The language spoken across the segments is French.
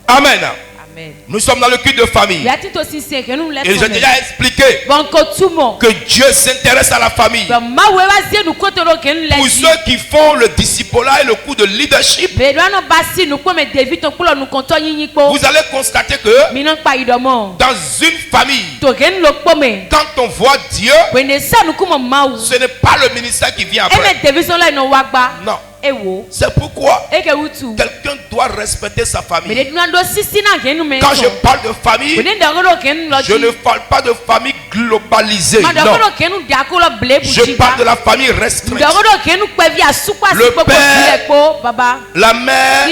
Amen. Amen. Nous sommes dans le culte de famille. Et j'ai déjà expliqué que Dieu s'intéresse à la famille. Pour ceux qui font le discipulat et le coup de leadership, vous allez constater que dans une famille, quand on voit Dieu, ce n'est pas le ministère qui vient après. Non. C'est pourquoi quelqu'un doit respecter sa famille. Quand je parle de famille, je ne parle pas de famille globalisée. Non. Je parle de la famille restreinte. Le père, la mère,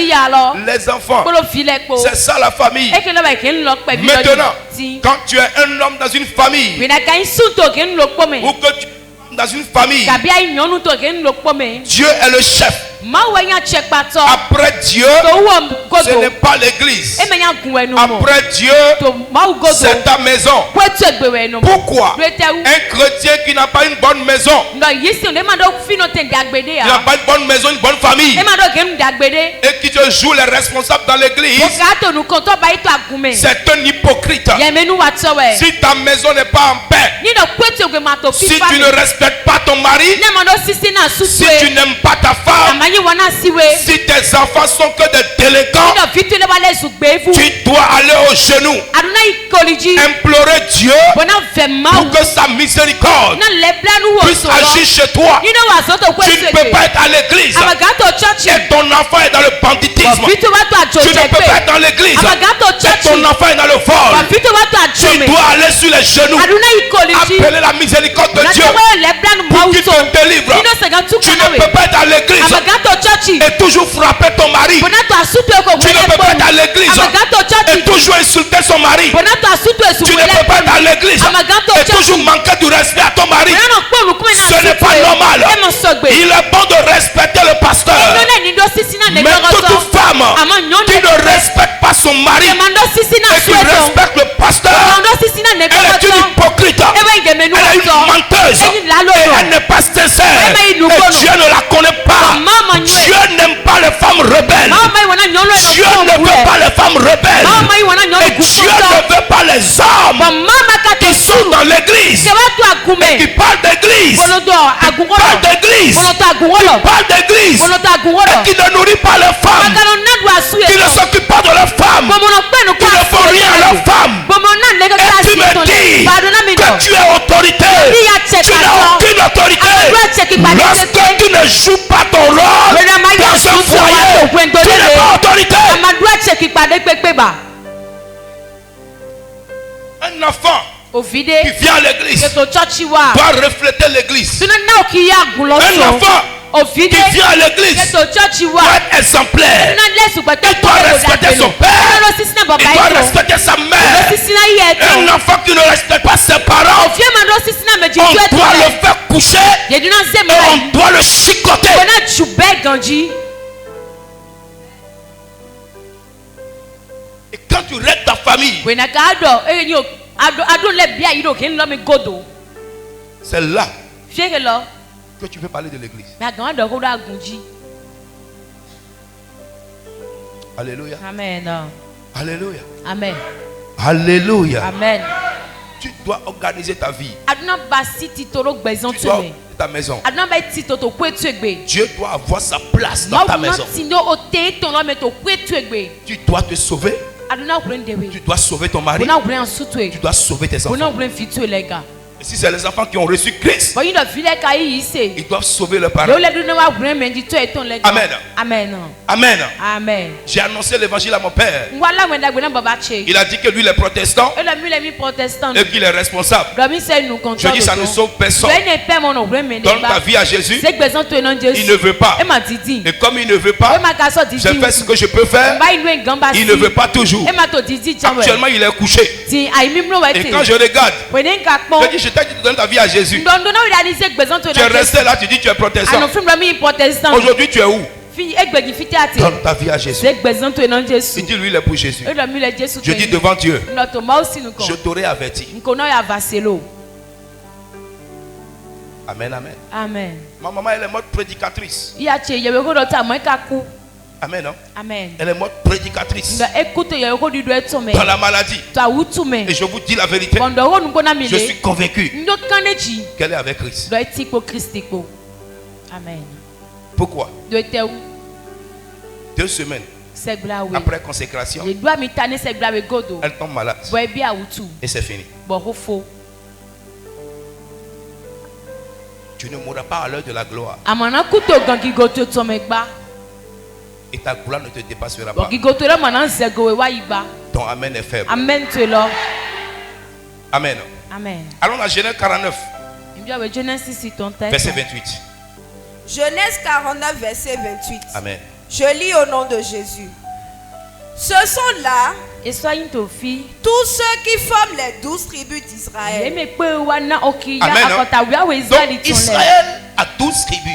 les enfants. C'est ça la famille. Maintenant, quand tu es un homme dans une famille, ou que tu dans une famille, Dieu est le chef. Après Dieu, ce n'est pas l'église. Après Dieu, c'est ta maison. Pourquoi? Un chrétien qui n'a pas une bonne maison, il n'a pas une bonne maison, une bonne famille, et qui te joue les responsables dans l'église, c'est un hypocrite. Si ta maison n'est pas en paix, si tu ne respectes pas ton mari, si tu n'aimes pas ta femme, si tes enfants sont que des délinquants, tu dois aller au genou, implorer Dieu pour que sa miséricorde puisse agir chez toi. Tu ne peux pas être à l'église et ton enfant est dans le banditisme. Tu ne peux pas être dans l'église et ton enfant est dans le vol. Tu dois aller sur les genoux, appeler la miséricorde de Dieu pour qu'il te délivre. Tu ne peux pas être à l'église et toujours frapper ton mari. Tu ne peux pas être à l'église et toujours insulter son mari. Tu ne peux pas être à l'église et toujours manquer du respect à ton mari. Ce n'est pas normal. Il est bon de respecter le pasteur. Mais toute femme qui ne respecte pas son mari et qui respecte le pasteur, elle est une hypocrite. Elle est une menteuse. Et elle n'est pas sincère. Et Dieu ne la connaît pas. Dieu n'aime pas les femmes rebelles. Dieu ne veut pas les femmes rebelles. Et Dieu ne veut pas les hommes qui sont dans l'église et qui parlent d'église, qui parlent d'église, et qui ne nourrissent pas les femmes, qui ne s'occupent pas de leurs femmes, qui ne font rien à leurs femmes. Et tu me dis que tu es autorité. Tu n'as aucune autorité. Lorsque tu ne joues pas ton rôle dans un foyer, tu n'es pas autorité. Un enfant qui vient à l'église doit refléter l'église. Un enfant qui vient à l'église doit être exemplaire. Il doit respecter son père. Il doit respecter sa mère. Un enfant qui ne respecte pas ses parents, on doit le faire coucher et on doit le chicoter. Et quand tu règles ta famille, c'est là que tu peux parler de l'église. Alléluia. Amen. Alléluia. Amen. Alléluia. Amen. Tu dois organiser ta vie. Tu dois ta maison. Dieu doit avoir sa place dans ta maison. Tu dois te sauver. Tu dois sauver ton mari. Tu dois sauver tes enfants. Et si c'est les enfants qui ont reçu Christ, ils doivent sauver leurs parents. Amen. Amen. Amen. Amen. J'ai annoncé l'évangile à mon père. Il a dit que lui, il est protestant et qu'il est responsable. Je dis, ça ne sauve personne. Donne ta vie à Jésus. Il ne veut pas. Et comme il ne veut pas, je fais ce que je peux faire. Il ne veut pas toujours. Actuellement, il est couché. Et quand je regarde, je dis, je t'ai dit de donner ta vie à Jésus. Tu es resté là, tu dis tu es protestant. Aujourd'hui, tu es où? Donne ta vie à Jésus. Il dit, lui, il est pour Jésus. Je dis devant Dieu, je t'aurais averti. Amen, amen. Amen. Ma maman, elle est morte prédicatrice. Amen. Non? Amen. Elle est morte prédicatrice. Dans la maladie. Et je vous dis la vérité. Je suis convaincu qu'elle est avec Christ. Amen. Pourquoi? 2 semaines après consécration, elle tombe malade. Et c'est fini. Tu ne mourras pas à l'heure de la gloire. Et ta gloire ne te dépassera pas. Ton amen est faible. Amen. Amen. Amen. Allons dans Genèse 49. Verset 28. Genèse 49, verset 28. Amen. Je lis au nom de Jésus. Ce sont là tous ceux qui forment les 12 tribus d'Israël. Amen. Donc Israël a 12 tribus.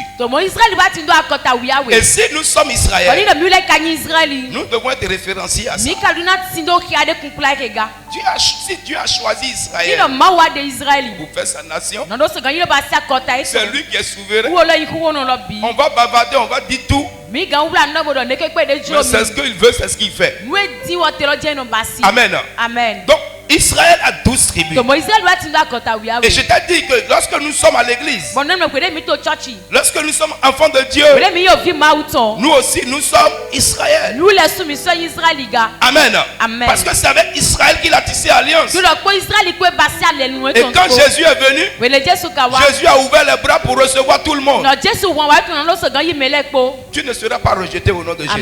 Et si nous sommes Israël, nous devons être référenciés à ça. Si Dieu a choisi Israël pour faire sa nation, c'est lui qui est souverain. On va bavarder, on va dire tout. Mais c'est ce qu'il veut, c'est ce qu'il fait. Amen. Amen. Donc, Israël a 12 tribus. Et je t'ai dit que lorsque nous sommes à l'église, lorsque nous sommes enfants de Dieu, nous aussi nous sommes Israël. Amen. Amen. Parce que c'est avec Israël qu'il a tissé alliance. Et quand Jésus est venu, Jésus a ouvert les bras pour recevoir tout le monde. Tu ne seras pas rejeté au nom de Jésus.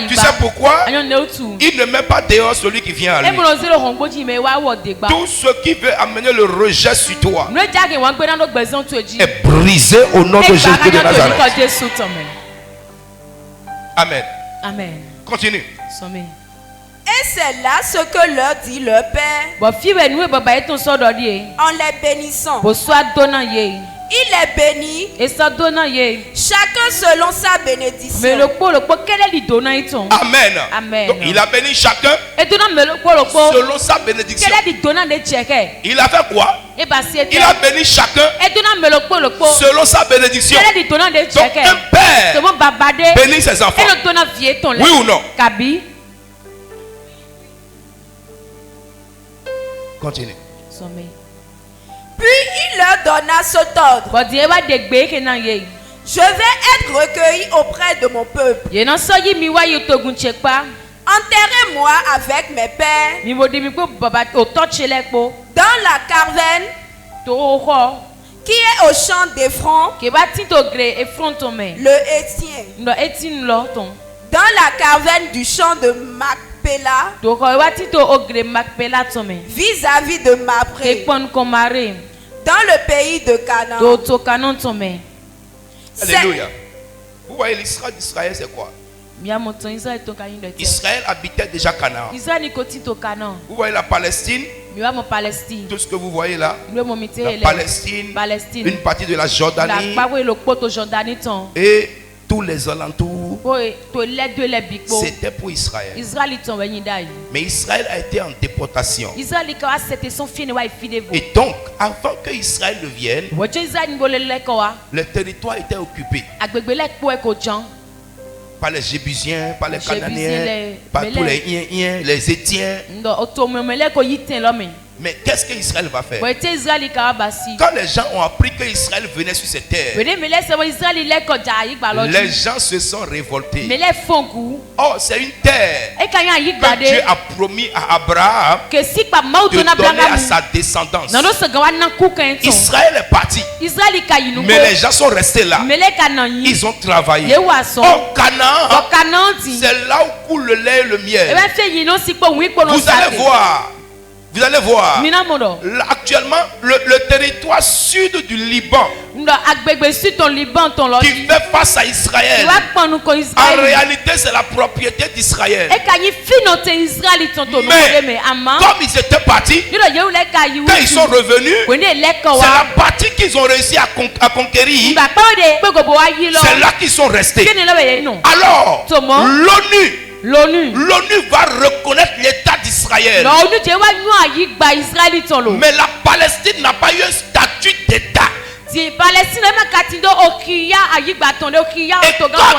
Tu sais pourquoi? Il ne met pas dehors celui qui vient à lui. Tout ce qui veut amener le rejet sur toi est brisé au nom de Jésus de Nazareth. Amen. Amen. Continue. Et c'est là ce que leur dit leur père en les bénissant. Il est béni, chacun selon sa bénédiction. Amen. Amen. Donc, il a béni chacun selon sa bénédiction. Il a fait quoi? Il a béni chacun selon sa bénédiction. Donc un père bénit ses enfants. Oui ou non? Continue. Puis il leur donna cet ordre. Je vais être recueilli auprès de mon peuple. Enterrez-moi avec mes pères dans la caverne qui est au champ d'Ephron, le Hétien, dans la caverne du champ de Macpéla, vis-à-vis de Mamré, dans le pays de Canaan. Alléluia. Vous voyez l'histoire d'Israël, c'est quoi? Israël habitait déjà Canaan. Vous voyez la Palestine? Tout ce que vous voyez là, la Palestine, une partie de la Jordanie et tous les alentours, c'était pour Israël. Mais Israël a été en déportation. Et donc, avant que Israël ne vienne, le territoire était occupé par les Jébusiens, par les Cananéens, par tous les Hiens, les Étiens. Mais qu'est-ce qu'Israël va faire? Quand les gens ont appris qu'Israël venait sur cette terre, les gens se sont révoltés. Oh, c'est une terre que Dieu a promis à Abraham de donner à sa descendance. Israël est parti, mais les gens sont restés là. Ils ont travaillé. Oh, Canaan, c'est là où coule le lait et le miel. Vous allez voir. Vous allez voir, actuellement, le territoire sud du Liban qui fait face à Israël, en réalité, c'est la propriété d'Israël. Mais comme ils étaient partis, quand ils sont revenus, c'est la partie qu'ils ont réussi à conquérir. C'est là qu'ils sont restés. Alors, l'ONU va reconnaître l'État d'Israël. Mais la Palestine n'a pas eu un statut d'État. Et comme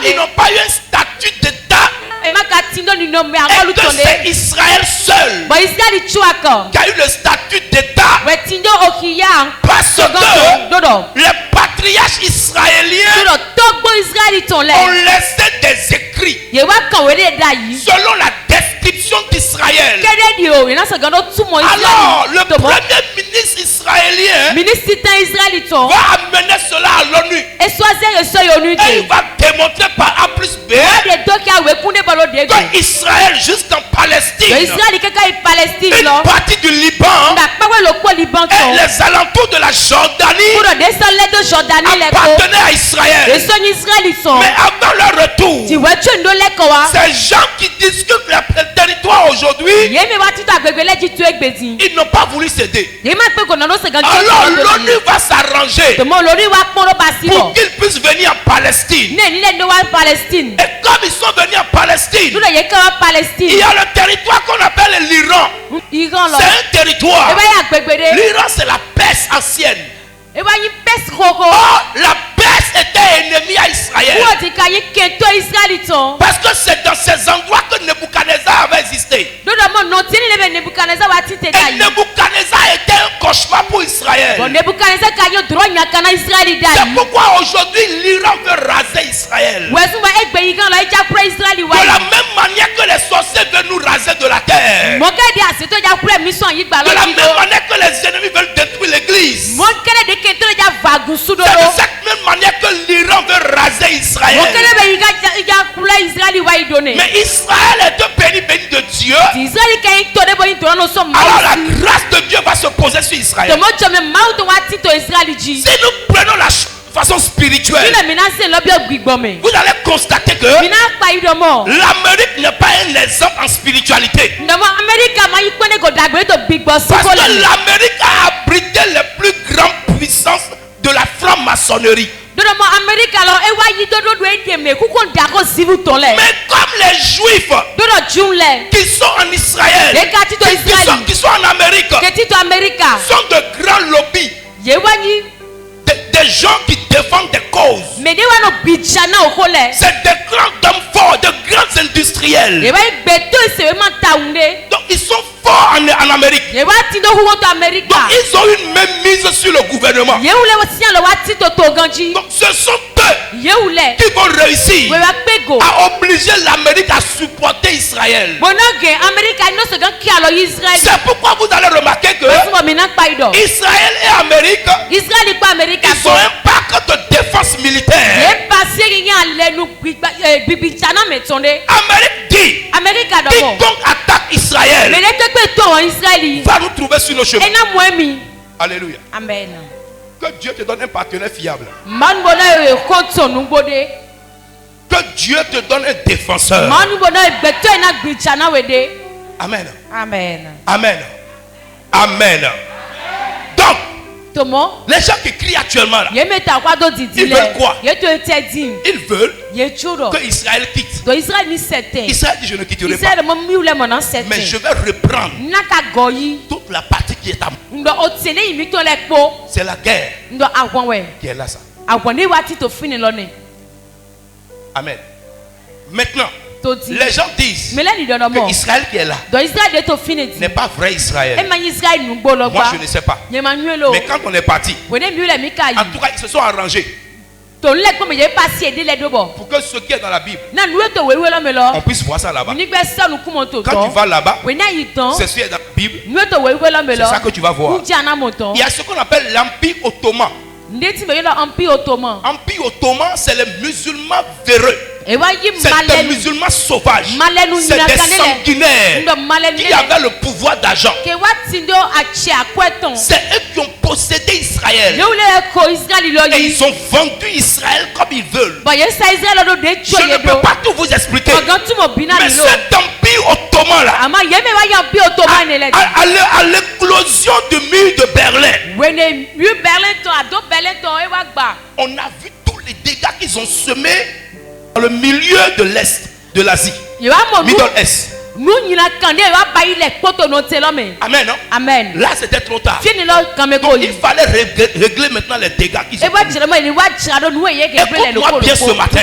ils n'ont pas eu un statut Et que c'est Israël seul qui a eu le statut d'État. Parce que les patriarches israéliens ont laissé des écrits selon la description d'Israël. Alors, le premier ministre israélien va amener cela à l'ONU. Et il va démontrer par A plus B que Israël jusqu'en Palestine, une partie du Liban et les alentours de la Jordanie appartenaient à Israël. Mais avant leur retour, ces gens qui discutent le territoire aujourd'hui, ils n'ont pas voulu céder. Alors l'ONU va s'arranger pour qu'ils puissent venir en Palestine. Et comme ils sont venus en Palestine, il y a le territoire qu'on appelle l'Iran. C'est un territoire. L'Iran, c'est la Perse ancienne. Or, la Perse était ennemie à Israël. Parce que c'est dans ces endroits que Nebuchadnezzar avait existé. Et Nebuchadnezzar était un cauchemar pour Israël. C'est pourquoi aujourd'hui l'Iran veut raser Israël. De la même manière que les sorciers veulent nous raser de la terre. De la même manière que les ennemis veulent détruire l'église. C'est de cette même manière que l'Iran veut raser Israël. Mais Israël est un pays béni de Dieu. Alors la grâce de Dieu va se poser sur Israël. Si nous prenons la façon spirituelle, vous allez constater que l'Amérique n'est pas un exemple en spiritualité. Parce que l'Amérique a abrité les plus grandes puissances de la franc-maçonnerie. Mais comme les Juifs qui sont en Israël, qui sont en Amérique, sont de grands lobbies, des gens qui défendent des causes. C'est des grands hommes forts, de grands industriels. Donc ils sont forts en Amérique. Donc ils ont une même mise sur le gouvernement. Donc ce sont eux qui vont réussir à obliger l'Amérique à supporter Israël. C'est pourquoi vous allez remarquer que Israël et Amérique, ils ont un pacte de défense militaire. Amérique dit, quiconque attaque Israël va nous trouver sur le chemin. Alléluia. Amen. Que Dieu te donne un partenaire fiable. Que Dieu te donne un défenseur. Amen. Amen. Amen. Amen. Donc, les gens qui crient actuellement là, ils veulent quoi? Ils veulent que Israël quitte. Israël dit je ne quitterai pas, mais je vais reprendre toute la partie qui est à moi. C'est la guerre qui est là, ça. Amen. Maintenant, les gens disent que Israël qui est là n'est pas vrai Israël. Moi je ne sais pas. Mais quand on est parti, en tout cas ils se sont arrangés pour que ce qui est dans la Bible, on puisse voir ça là-bas. Quand tu vas là-bas, c'est ce qui est dans la Bible, c'est ça que tu vas voir. Il y a ce qu'on appelle l'Empire ottoman. Empire ottoman, c'est les musulmans véreux. C'est des musulmans sauvages. C'est des sanguinaires qui avaient le pouvoir d'argent. C'est eux qui ont possédé Israël. Et ils ont vendu Israël comme ils veulent. Je ne peux pas tout vous expliquer. Mais cet empire ottoman là, à l'éclosion du mur de Berlin, on a vu tous les dégâts qu'ils ont semés dans le milieu de l'Est, de l'Asie, Middle Est. Amen, non? Amen. Là c'était trop tard. Donc, il fallait régler maintenant les dégâts qu'ils ont commis. Écoute-moi bien ce matin.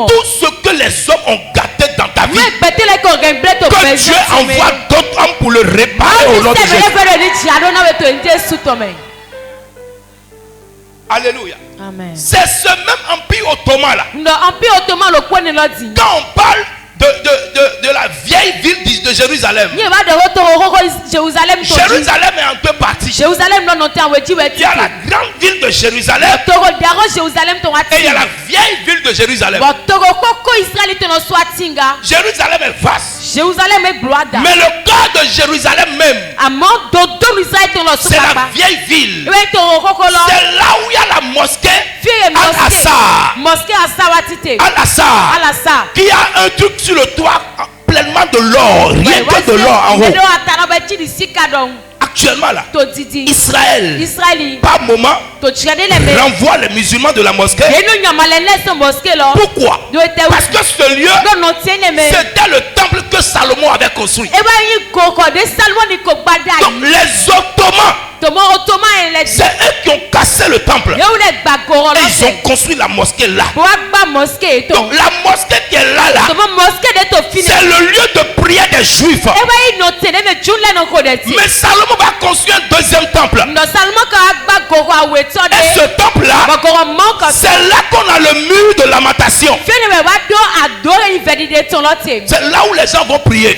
Tout ce que les hommes ont gâté dans ta vie, que Dieu envoie d'autres hommes pour le réparer au nom de Jésus. Alléluia. Amen. C'est ce même empire ottoman là. Quand on parle de la vieille ville de Jérusalem. Jérusalem est en deux parties. Il y a la grande ville de Jérusalem et il y a la vieille ville de Jérusalem. Jérusalem est vaste. Mais le cœur de Jérusalem même, c'est la vieille ville. C'est là où il y a la mosquée Al-Assar, qui a un truc sur le toit pleinement de l'or, rien que de l'or en haut. Actuellement là, Israël, par moment, renvoie les musulmans de la mosquée. Pourquoi? Parce que ce lieu, c'était le temple que Salomon avait construit. Donc les Ottomans, c'est eux qui ont cassé le temple. Et ils ont construit la mosquée là. Donc la mosquée qui est là, c'est le lieu de prière des Juifs. Mais Salomon va construire un deuxième temple. Et ce temple là, c'est là qu'on a le mur de lamentation. C'est là où les gens vont prier.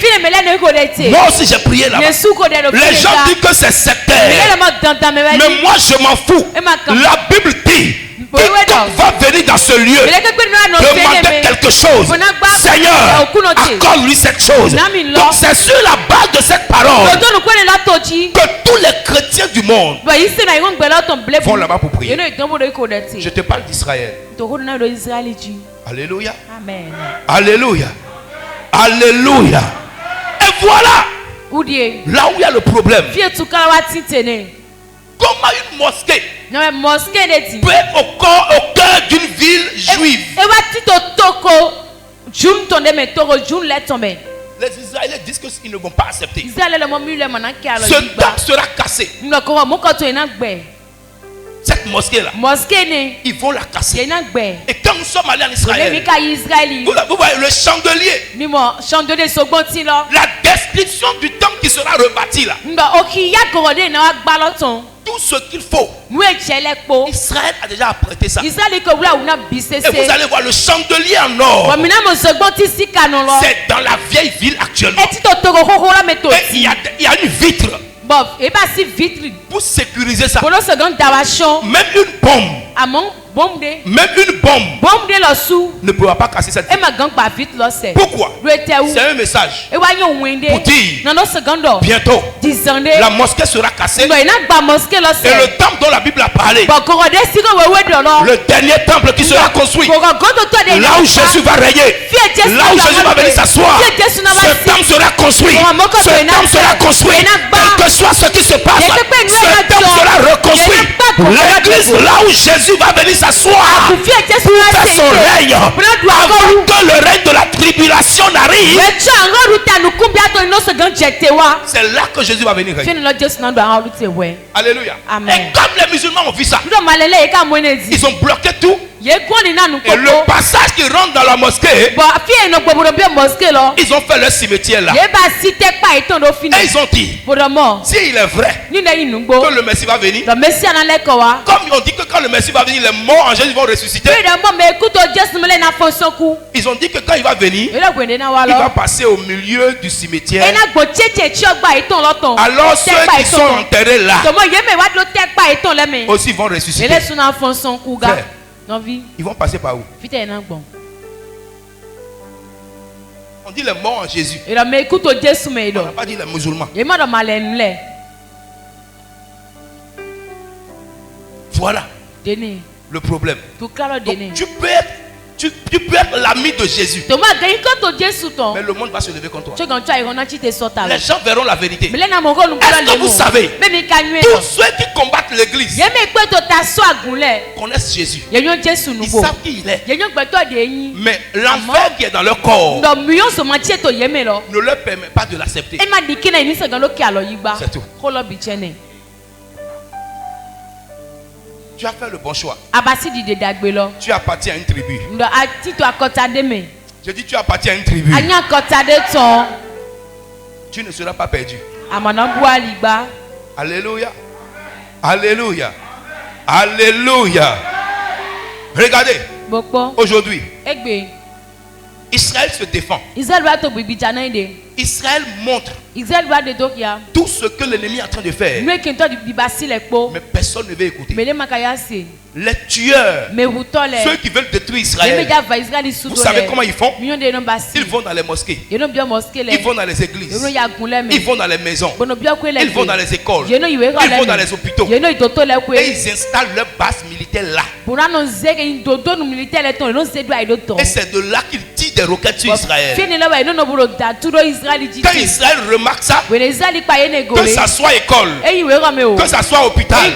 Moi aussi j'ai prié là-bas. Les gens disent que c'est sectaire. Mais moi je m'en fous. La Bible dit que quand va venir dans ce lieu, demander quelque chose. Seigneur, accorde-lui cette chose. Donc c'est sur la base de cette parole que tous les chrétiens du monde vont là-bas pour prier. Je te parle d'Israël. Alléluia. Amen. Alléluia. Alléluia. Et voilà là où il y a le problème. Comment une mosquée peut au cœur d'une ville juive? Les Israéliens disent qu'ils ne vont pas accepter. Ce temple sera cassé. Cette mosquée là, ils vont la casser. Et quand nous sommes allés en Israël, vous voyez le chandelier, la description du temple qui sera rebâti là, tout ce qu'il faut, Israël a déjà apprêté ça. Et vous allez voir le chandelier en or, c'est dans la vieille ville actuellement. Et il y a une vitre pour sécuriser ça. Même une bombe, ne pourra pas casser cette vitre. Pourquoi? C'est un message pour dire bientôt la mosquée sera cassée et le temple dont la Bible a parlé, le dernier temple qui sera construit, là où Jésus va régner, là où Jésus va venir s'asseoir, ce temple sera construit. Ce temple sera construit. Quel que soit ce qui se passe, ce temple sera reconstruit. L'église là où Jésus va venir s'asseoir pour faire son règne, avant que le règne de la tribulation n'arrive. C'est là que Jésus va venir régner. Alléluia. Amen. Et comme les musulmans ont vu ça, ils ont bloqué tout. Et le passage qui rentre dans la mosquée, ils ont fait leur cimetière là. Et ils ont dit, s'il est vrai que le Messie va venir, comme on dit que quand le Messie va venir, les morts en Jésus vont ressusciter. Ils ont dit que quand il va venir, il va passer au milieu du cimetière. Alors ceux qui sont enterrés là aussi vont ressusciter. Frère, ils vont passer par où? On dit les morts en Jésus. On n'a pas dit les musulmans. Voilà le problème. Donc, tu peux être l'ami de Jésus, mais le monde va se lever contre toi. Les gens verront la vérité. Est-ce que vous savez, tous ceux qui combattent l'église connaissent Jésus. Ils savent qui il est. Mais l'enfer qui est dans leur corps ne leur permet pas de l'accepter. C'est tout. Tu as fait le bon choix. Tu appartiens à une tribu. Je dis tu appartiens à une tribu. Anya kota de ton. Tu ne seras pas perdu. Amana bua liba. Alléluia. Alléluia. Alléluia. Regardez. Aujourd'hui, Israël se défend. Israël montre tout ce que l'ennemi est en train de faire. Mais personne ne veut écouter. Les tueurs, ceux qui veulent détruire Israël, vous savez comment ils font? Ils vont dans les mosquées, ils vont dans les églises, ils vont dans les maisons, ils vont dans les écoles, ils vont dans les hôpitaux et ils installent leur base militaire là. Et c'est de là qu'ils tirent des roquettes sur Israël. Quand Israël remarque ça, que ça soit école, que ça soit hôpital,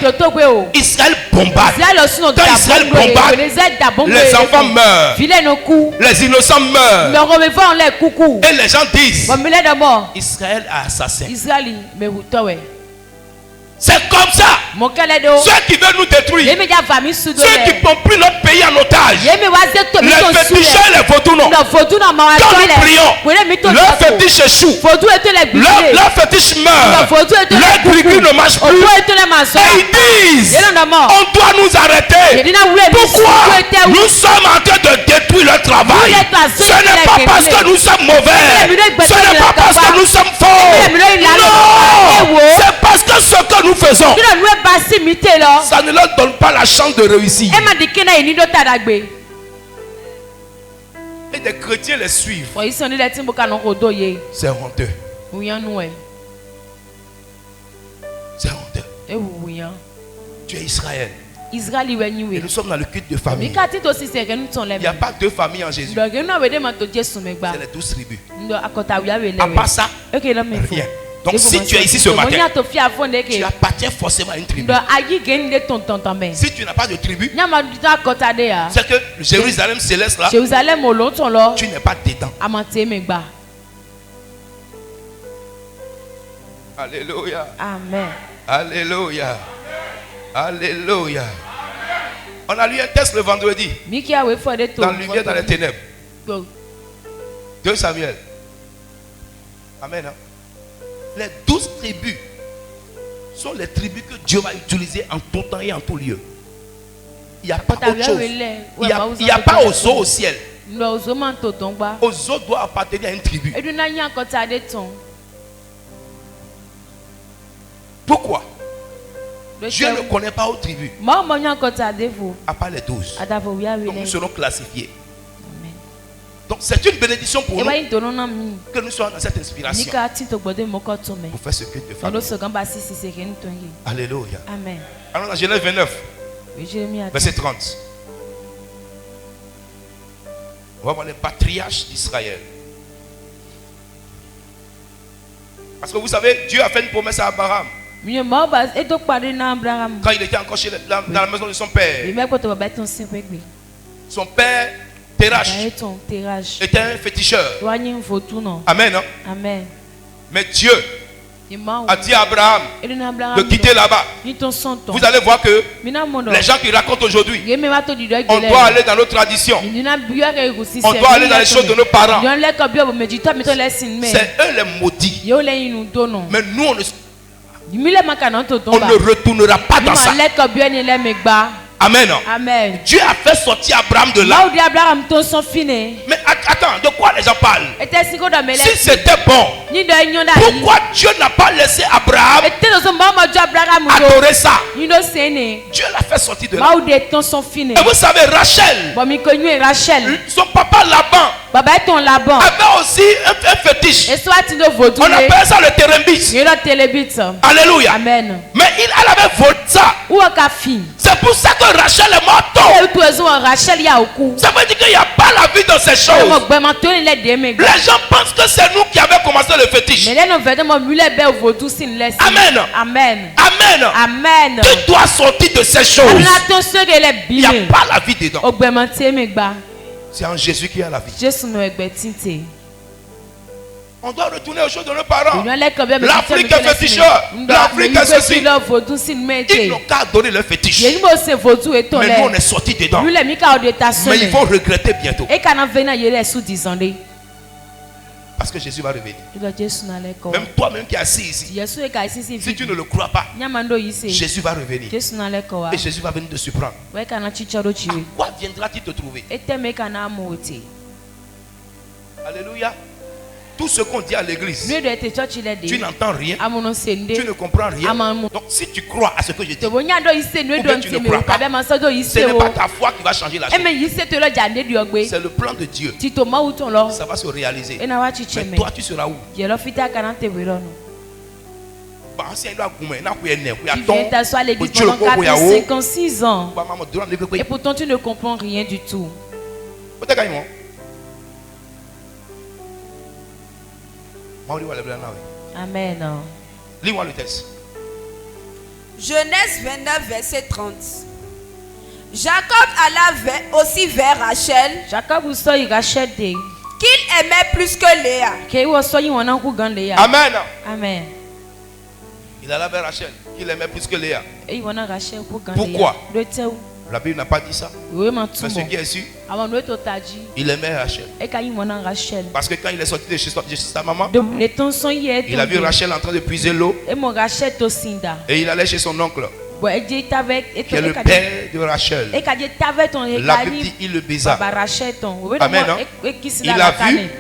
Israël bombarde. Quand Israël bombarde, les enfants meurent, les innocents meurent. Et les gens disent, Israël est assassin. C'est comme ça. Ceux qui veulent nous détruire, ceux qui ont pris notre pays en otage, les féticheurs, les vaudous, non. Quand nous prions, leur fétiche échoue, leur fétiche meurt, leur grigri ne marche plus. Et ils disent, on doit nous arrêter. Pourquoi? Nous sommes en train de détruire leur travail. Ce n'est pas parce que nous sommes mauvais, ce n'est pas parce que nous sommes faux. Non, c'est parce que ce que nous faisons, ça ne leur donne pas la chance de réussir. Et des chrétiens les suivent. C'est honteux. C'est honteux. Tu es Israël. Et nous sommes dans le culte de famille. Il n'y a pas deux familles en Jésus. C'est les 12 tribus. À part ça, rien. Donc si tu es ici ce matin, tu appartiens forcément à une tribu. Si tu n'as pas de tribu, c'est que Jérusalem céleste là, tu n'es pas dedans. Alléluia. Amen. Alléluia. Alléluia. On a lu un texte le vendredi. Dans la lumière, dans les ténèbres. 2 Samuel. Amen. Hein? Les 12 tribus sont les tribus que Dieu va utiliser en tout temps et en tout lieu. Il n'y a pas autre chose. Il n'y a pas aux eaux au ciel. Aux eaux doivent appartenir à une tribu. Pourquoi? Dieu ne connaît pas aux tribus. À part les 12. Donc nous serons classifiés. Donc c'est une bénédiction pour nous que nous soyons dans cette inspiration pour faire ce culte de famille. Alléluia. Amen. Alors dans Genèse 29, verset 30. On va voir les patriarches d'Israël. Parce que vous savez, Dieu a fait une promesse à Abraham. Quand il était encore dans la maison de son père. Son père Terach était un féticheur. Amen. Hein? Amen. Mais Dieu a dit à Abraham de quitter là-bas. Vous allez voir que les gens qui racontent aujourd'hui, on doit aller dans nos traditions, on doit aller dans les choses de nos parents. C'est eux les maudits. Mais nous on ne retournera pas dans ça. Amen. Amen. Dieu a fait sortir Abraham de là. Mais attends, de quoi les gens parlent? Si c'était bon, pourquoi Dieu n'a pas laissé Abraham adorer ça? Dieu l'a fait sortir de là. Et vous savez, Rachel, son papa Laban avait aussi un fétiche. On appelle ça le térémbis. Alléluia. Amen. Mais elle avait volé ça. C'est pour ça que Rachel est morte. Ça veut dire qu'il n'y a pas la vie dans ces choses. Les gens pensent que c'est nous qui avons commencé le fétiche. Amen. Amen. Amen. Amen. Tu dois sortir de ces choses. Il n'y a pas la vie dedans. C'est en Jésus qu'il y a la vie. On doit retourner aux choses de nos parents. L'Afrique est féticheur. L'Afrique est ceci. Ils n'ont qu'à adorer leur fétiche. Mais nous, on est sortis dedans. Mais il faut regretter bientôt. Parce que Jésus va revenir. Même toi-même qui es assis ici, si tu ne le crois pas, Jésus va revenir. Et Jésus va venir te surprendre. À quoi viendra-t-il te trouver? Alléluia. Tout ce qu'on dit à l'église, tu n'entends rien, tu ne comprends rien. Donc si tu crois à ce que je dis, ou bien tu ne crois pas, ce n'est pas ta foi qui va changer la chose. C'est le plan de Dieu. Ça va se réaliser. Mais toi tu seras où? Il vient t'asseoir à l'église pendant 4-56 ans. Et pourtant tu ne comprends rien du tout. Amen. Lis-moi le texte. Genèse 29, verset 30. Jacob alla aussi vers Rachel, qu'il aimait plus que Léa. Amen. Amen. Il alla vers Rachel, qu'il aimait plus que Léa. Pourquoi? La Bible n'a pas dit ça. Mais ce qui est sûr, il aimait Rachel. Parce que quand il est sorti de chez sa maman, il a vu Rachel en train de puiser l'eau. Et il allait chez son oncle, qui est le père de Rachel. La Bible dit il le baisa. Amen. Il a vu.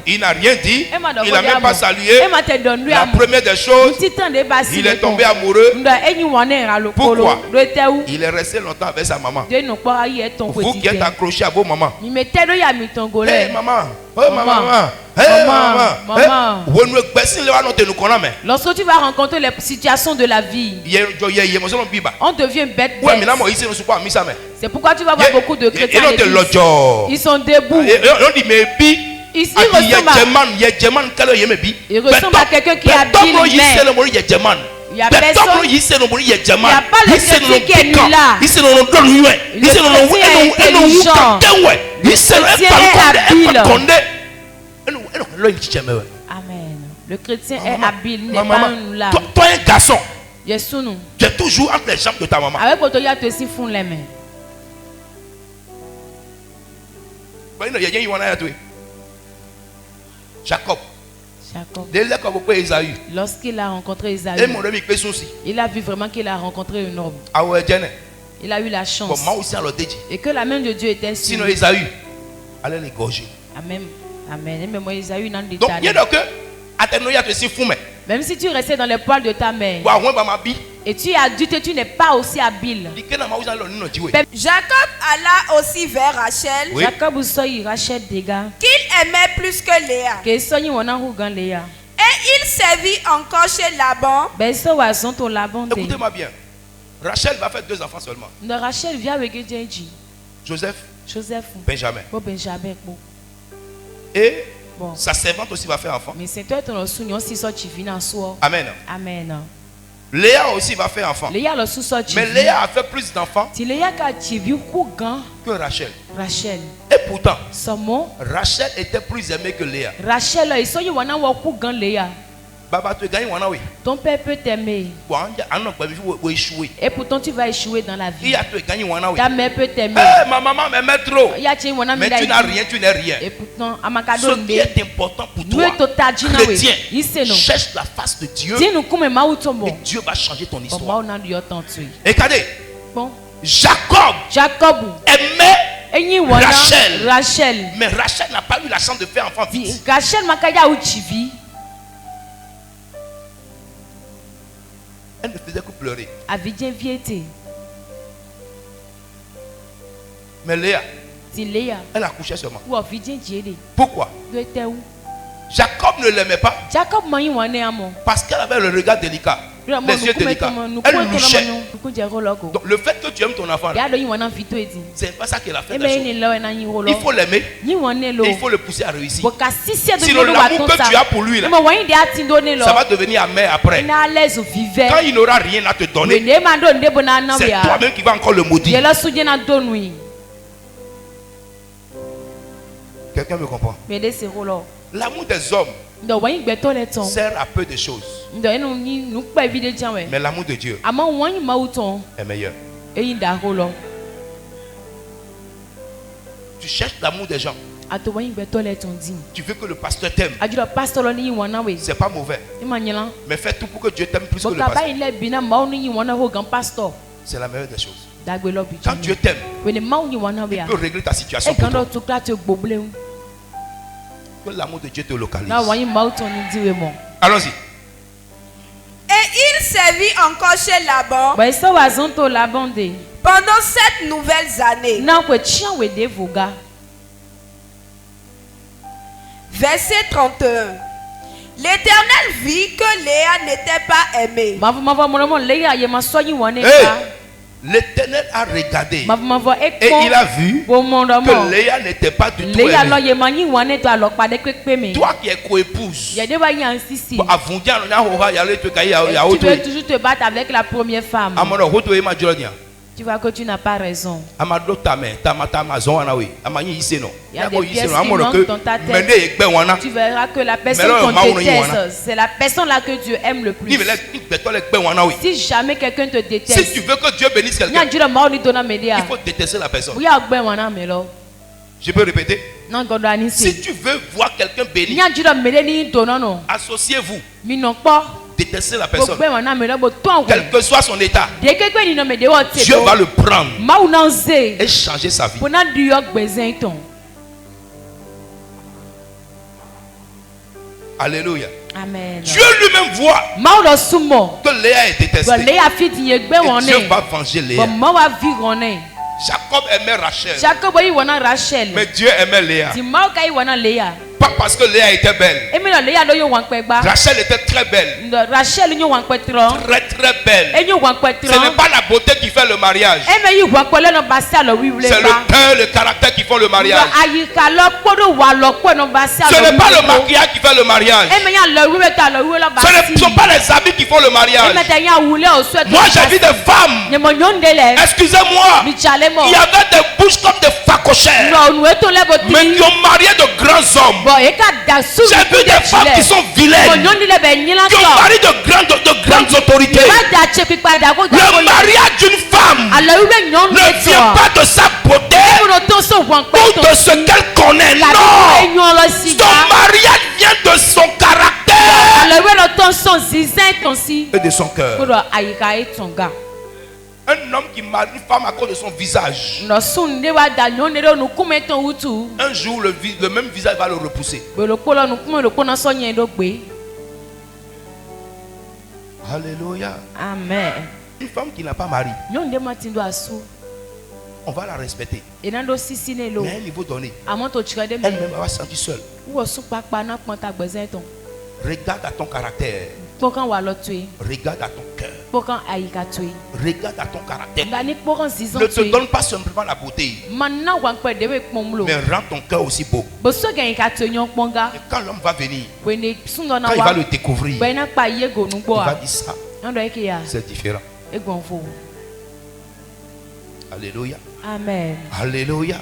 Il n'a rien dit. Il n'a même pas salué. La première des choses, il est tombé amoureux. Pourquoi? Il est resté longtemps avec sa maman. Vous qui êtes accrochés à vos mamans. Hey maman. Oh maman. Hey maman. Lorsque tu vas rencontrer les situations de la vie, on devient bête. C'est pourquoi tu vas voir beaucoup de chrétiens. Ils sont debout. Ils ressemblent à quelqu'un qui est habile, mais il n'y a personne. Il n'y a pas le chrétien qui est nul là. Le chrétien est intelligent. Le chrétien est habile. Amen. Le chrétien est habile. Il n'est pas un nul là. Toi un garçon, tu es toujours entre les jambes de ta maman. Avec votre y'a te si font les mains. Jacob. Lorsqu'il a rencontré Esaü, il a vu vraiment qu'il a rencontré un homme. Il a eu la chance. Et que la main de Dieu était sur lui. Sinon Esaü allait l'égorger. Amen. Amen. Mais moi Esaü n'a donc il y a que même si tu restais dans les poils de ta mère et tu es adulte et tu n'es pas aussi habile. Jacob alla aussi vers Rachel, oui, qu'il aimait plus que Léa. Et il servit encore chez Laban. Écoutez-moi bien. Rachel va faire 2 enfants seulement. Joseph, Benjamin. Et sa servante aussi va faire enfant. Amen. Amen. Léa aussi va faire enfant. Mais Léa a fait plus d'enfants que Rachel. Et pourtant, Rachel était plus aimée que Léa. Ton père peut t'aimer. Et pourtant tu vas échouer dans la vie. Ta mère peut t'aimer. Ma maman m'aimait trop. Mais tu n'as rien, tu n'es rien. Et pourtant, ce qui est important pour toi, chrétien, cherche la face de Dieu. Et Dieu va changer ton histoire. Et regardez, Jacob aimait Rachel. Mais Rachel n'a pas eu la chance de faire enfant vite. Elle ne faisait que pleurer. Mais Léa, elle accouchait seulement. Pourquoi? Jacob ne l'aimait pas parce qu'elle avait le regard délicat, les yeux délicats. Elle louchait. Donc le fait que tu aimes ton enfant, c'est pas ça qu'elle a fait. Il faut l'aimer et il faut le pousser à réussir. Sinon l'amour que tu as pour lui là, ça va devenir amer après. Quand il n'aura rien à te donner, c'est toi-même qui vas encore le maudire. Quelqu'un me comprend? L'amour des hommes sert à peu de choses. Mais l'amour de Dieu est meilleur. Tu cherches l'amour des gens. Tu veux que le pasteur t'aime. C'est pas mauvais. Mais fais tout pour que Dieu t'aime plus que le pasteur. C'est la meilleure des choses. Quand Dieu t'aime, il peut régler ta situation pour toi. Que l'amour de Dieu te localise. Allons-y. Et il servit encore chez Laban pendant 7 nouvelles années. Verset 31. L'Éternel vit que Léa n'était pas aimée. L'Éternel a regardé et il a vu que Léa n'était pas du tout aimée. Toi qui es coépouse, tu veux toujours te battre avec la première femme. Tu vois que tu n'as pas raison. Il y a des pièces qui manquent dans ta tête. Tu verras que la personne qu'on déteste, c'est la personne là que Dieu aime le plus. Si jamais quelqu'un te déteste, si tu veux que Dieu bénisse quelqu'un, il faut détester la personne. Je peux répéter? Si tu veux voir quelqu'un béni, associez-vous. Détester la personne, quel que soit son état, Dieu va le prendre et changer sa vie. Alléluia. Amen. Dieu lui-même voit que Léa est détestée. Et Dieu va venger Léa. Jacob aimait Rachel. Mais Dieu aimait Léa. Pas parce que Léa était belle. Rachel était très belle. Très très belle. Ce n'est pas la beauté qui fait le mariage. C'est le cœur, le caractère qui font le mariage. Ce n'est pas le maquillage qui fait le mariage. Ce ne sont pas les habits qui font le mariage. Moi j'ai vu des femmes, excusez-moi, il y avait des bouches comme des facochères, mais qui ont marié de grands hommes. J'ai vu des femmes qui sont vilaines, qui ont marié de grandes autorités. Le mariage d'une femme ne vient pas de sa beauté ou de ce qu'elle connaît. Non, son mariage vient de son caractère et de son cœur. Un homme qui marie une femme à cause de son visage, un jour le même visage va le repousser. Alléluia. Amen. Une femme qui n'a pas mari, on va la respecter. Mais à un niveau donné, elle-même va se sentir seule. Regarde à ton caractère. Regarde à ton cœur. Regarde à ton caractère. Ne te donne pas simplement la beauté, mais rends ton cœur aussi beau. Et quand l'homme va venir, quand il va le découvrir, il va dire ça. C'est différent. Alléluia. Amen. Alléluia.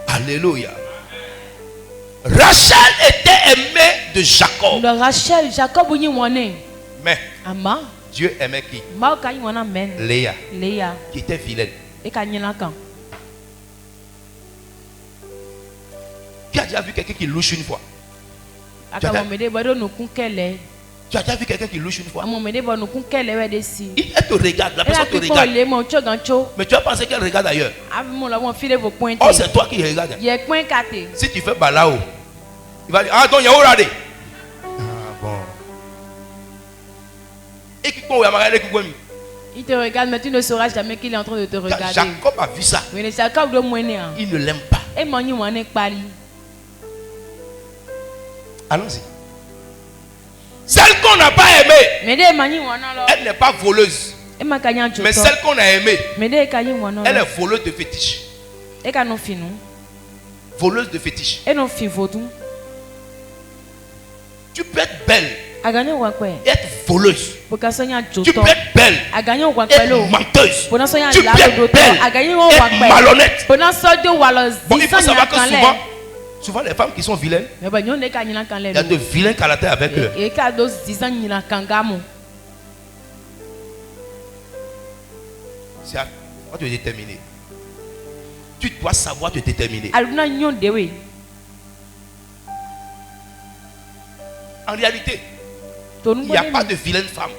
Alléluia. Rachel était aimée de Jacob. Mais Dieu aimait qui? Léa, qui était vilaine. Qui a déjà vu quelqu'un qui louche une fois? Tu as déjà vu quelqu'un qui louche une fois? Elle te regarde, la personne te regarde. Mais tu as pensé qu'elle regarde ailleurs. Oh, c'est toi qui regardes. Si tu fais balao, il va dire, ah, donc il y a regardé. Ah bon. Et qui il te regarde, mais tu ne sauras jamais qu'il est en train de te regarder. Jacob a vu ça. Il ne l'aime pas. Allons-y. Celle qu'on n'a pas aimée, elle n'est pas voleuse. Mais celle qu'on a aimée, elle est voleuse de fétiche. Voleuse de fétiche. Tu peux être belle et être voleuse. Tu peux être belle et être menteuse. Tu peux être belle et être malhonnête. Bon, il faut savoir que souvent, Souvent les femmes qui sont vilaines, il y a de vilains caractères avec eux. C'est à toi de déterminer. Tu dois savoir te déterminer. En réalité, il n'y a pas de vilaine femme.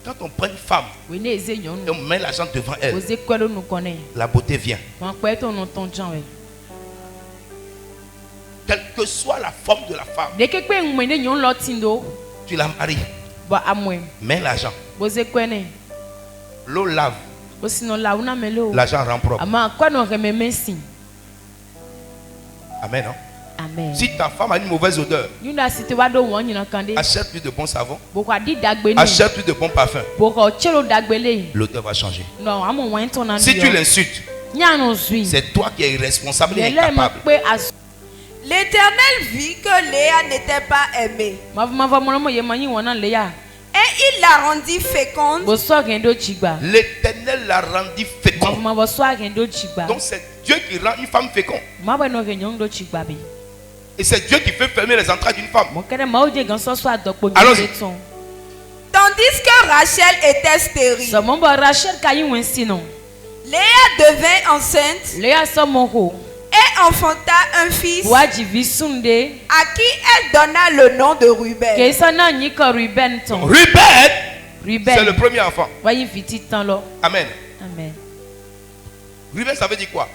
Quand on prend une femme et on met l'argent devant elle, la beauté vient. Quelle que soit la forme de la femme, tu la maries. Mets l'argent. L'eau lave. L'argent rend propre. Amen. Non? Amen. Si ta femme a une mauvaise odeur, achète plus de bon savon, achète plus de bon parfum, l'odeur va changer. Si tu l'insultes, c'est toi qui es irresponsable et incapable. L'Éternel vit que Léa n'était pas aimée. Et il la rendit féconde. L'Éternel la rendit féconde. Donc c'est Dieu qui rend une femme féconde. Et c'est Dieu qui fait fermer les entrailles d'une femme. Allons-y. Tandis que Rachel était stérile, Léa devint enceinte et enfanta un fils à qui elle donna le nom de Ruben. Ruben, c'est le premier enfant. Amen. Ruben, ça veut dire quoi?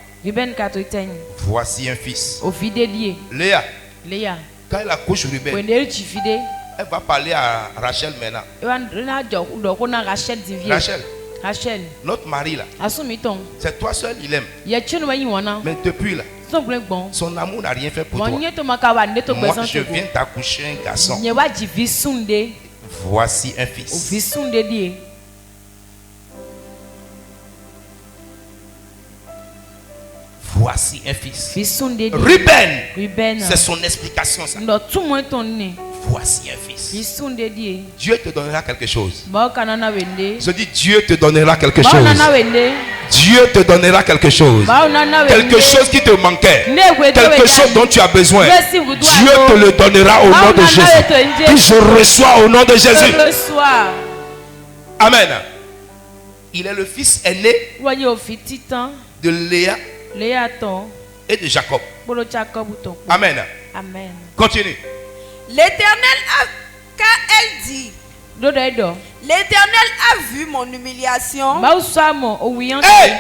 Voici un fils. Léa, quand elle accouche Ruben, elle va parler à Rachel maintenant. Rachel, notre mari là, c'est toi seul il aime. Mais depuis là, son amour n'a rien fait pour toi. Moi je viens d'accoucher un garçon. Voici un fils. Voici un fils. Ruben, c'est son explication ça. Voici un fils. Dieu te donnera quelque chose. Je dis Dieu te donnera quelque chose. Dieu te donnera quelque chose. Quelque chose qui te manquait. Quelque chose dont tu as besoin. Dieu te le donnera au nom de Jésus. Puis je reçois au nom de Jésus. Amen. Il est le fils aîné de Léa et de Jacob. Amen. Continue. L'Éternel a, car elle dit, l'Éternel a vu mon humiliation. Hey,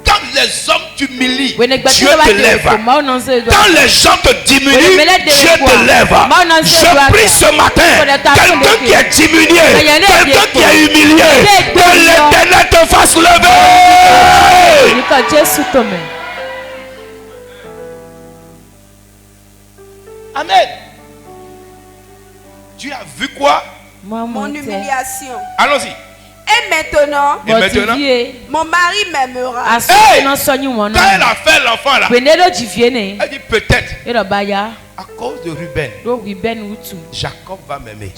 quand les hommes t'humilient, Dieu te lève. Quand les gens te diminuent, Dieu te lève. Je prie ce matin, quelqu'un qui est diminué, quelqu'un qui est humilié, que l'Éternel te fasse lever. Amen. Dieu a vu quoi? Mon humiliation. Allons-y. Et maintenant, mon mari m'aimera. Hey! Quand elle a fait l'enfant là, elle dit peut-être à cause de Ruben, Jacob va m'aimer.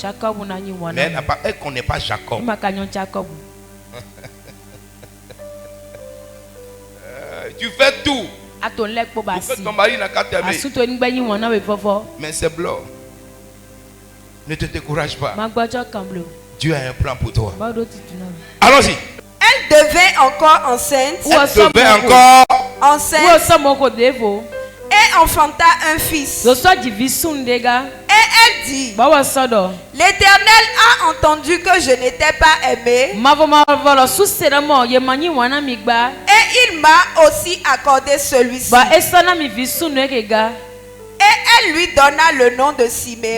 Mais elle ne connaît pas Jacob. Tu fais tout pour que ton mari n'a qu'à t'aimer. Mais c'est blanc. Ne te décourage pas. Dieu a un plan pour toi. Allons-y. Elle devait encore enceinte. Et enfanta un fils. Et elle dit, l'Éternel a entendu que je n'étais pas aimée. Et il m'a aussi accordé celui-ci. Et elle lui donna le nom de Siméon.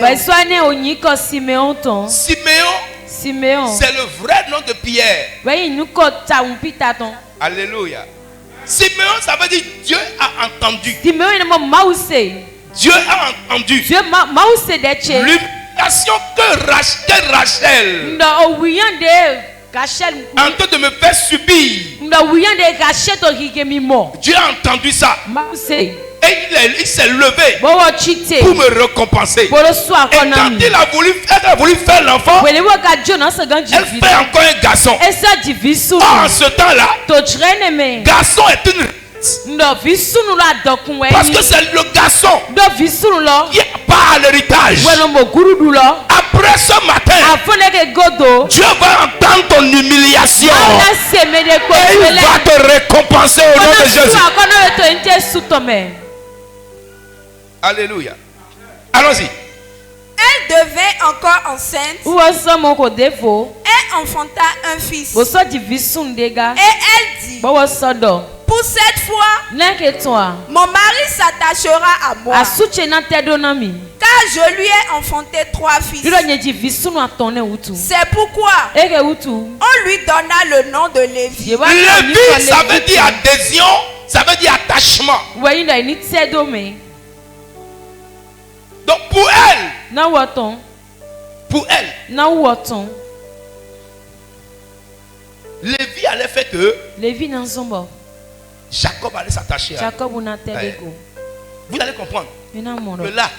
Siméon, c'est le vrai nom de Pierre. Alléluia. Siméon, ça veut dire Dieu a entendu. Dieu a entendu l'humiliation que Rachel en train de me faire subir. Dieu a entendu ça. Et il s'est levé pour me récompenser. Et quand elle a voulu faire l'enfant, elle fait encore un garçon. En ce temps-là, garçon est une tête. Parce que c'est le garçon qui a pas l'héritage. Après ce matin, Dieu va entendre ton humiliation et il va te récompenser au nom de Jésus. Alléluia. Allons-y. Elle devint encore enceinte et enfanta un fils. Et elle dit, pour cette fois, mon mari s'attachera à moi, car je lui ai enfanté 3 fils. C'est pourquoi on lui donna le nom de Lévi. Lévi, ça veut dire adhésion, ça veut dire attachement. Donc pour elle, Lévi allait faire que Jacob allait s'attacher à elle. Vous allez comprendre que là,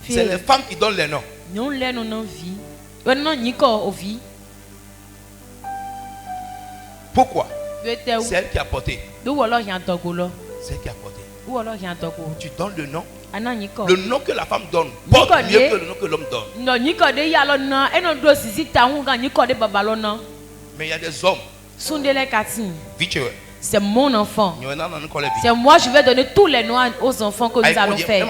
c'est les femmes qui donnent les noms. Pourquoi? C'est elle qui a porté. C'est elle qui a porté. Tu donnes le nom. Le nom que la femme donne porte mieux que le nom que l'homme donne. Mais il y a des hommes. C'est mon enfant. C'est moi, je vais donner tous les noms aux enfants que nous allons faire.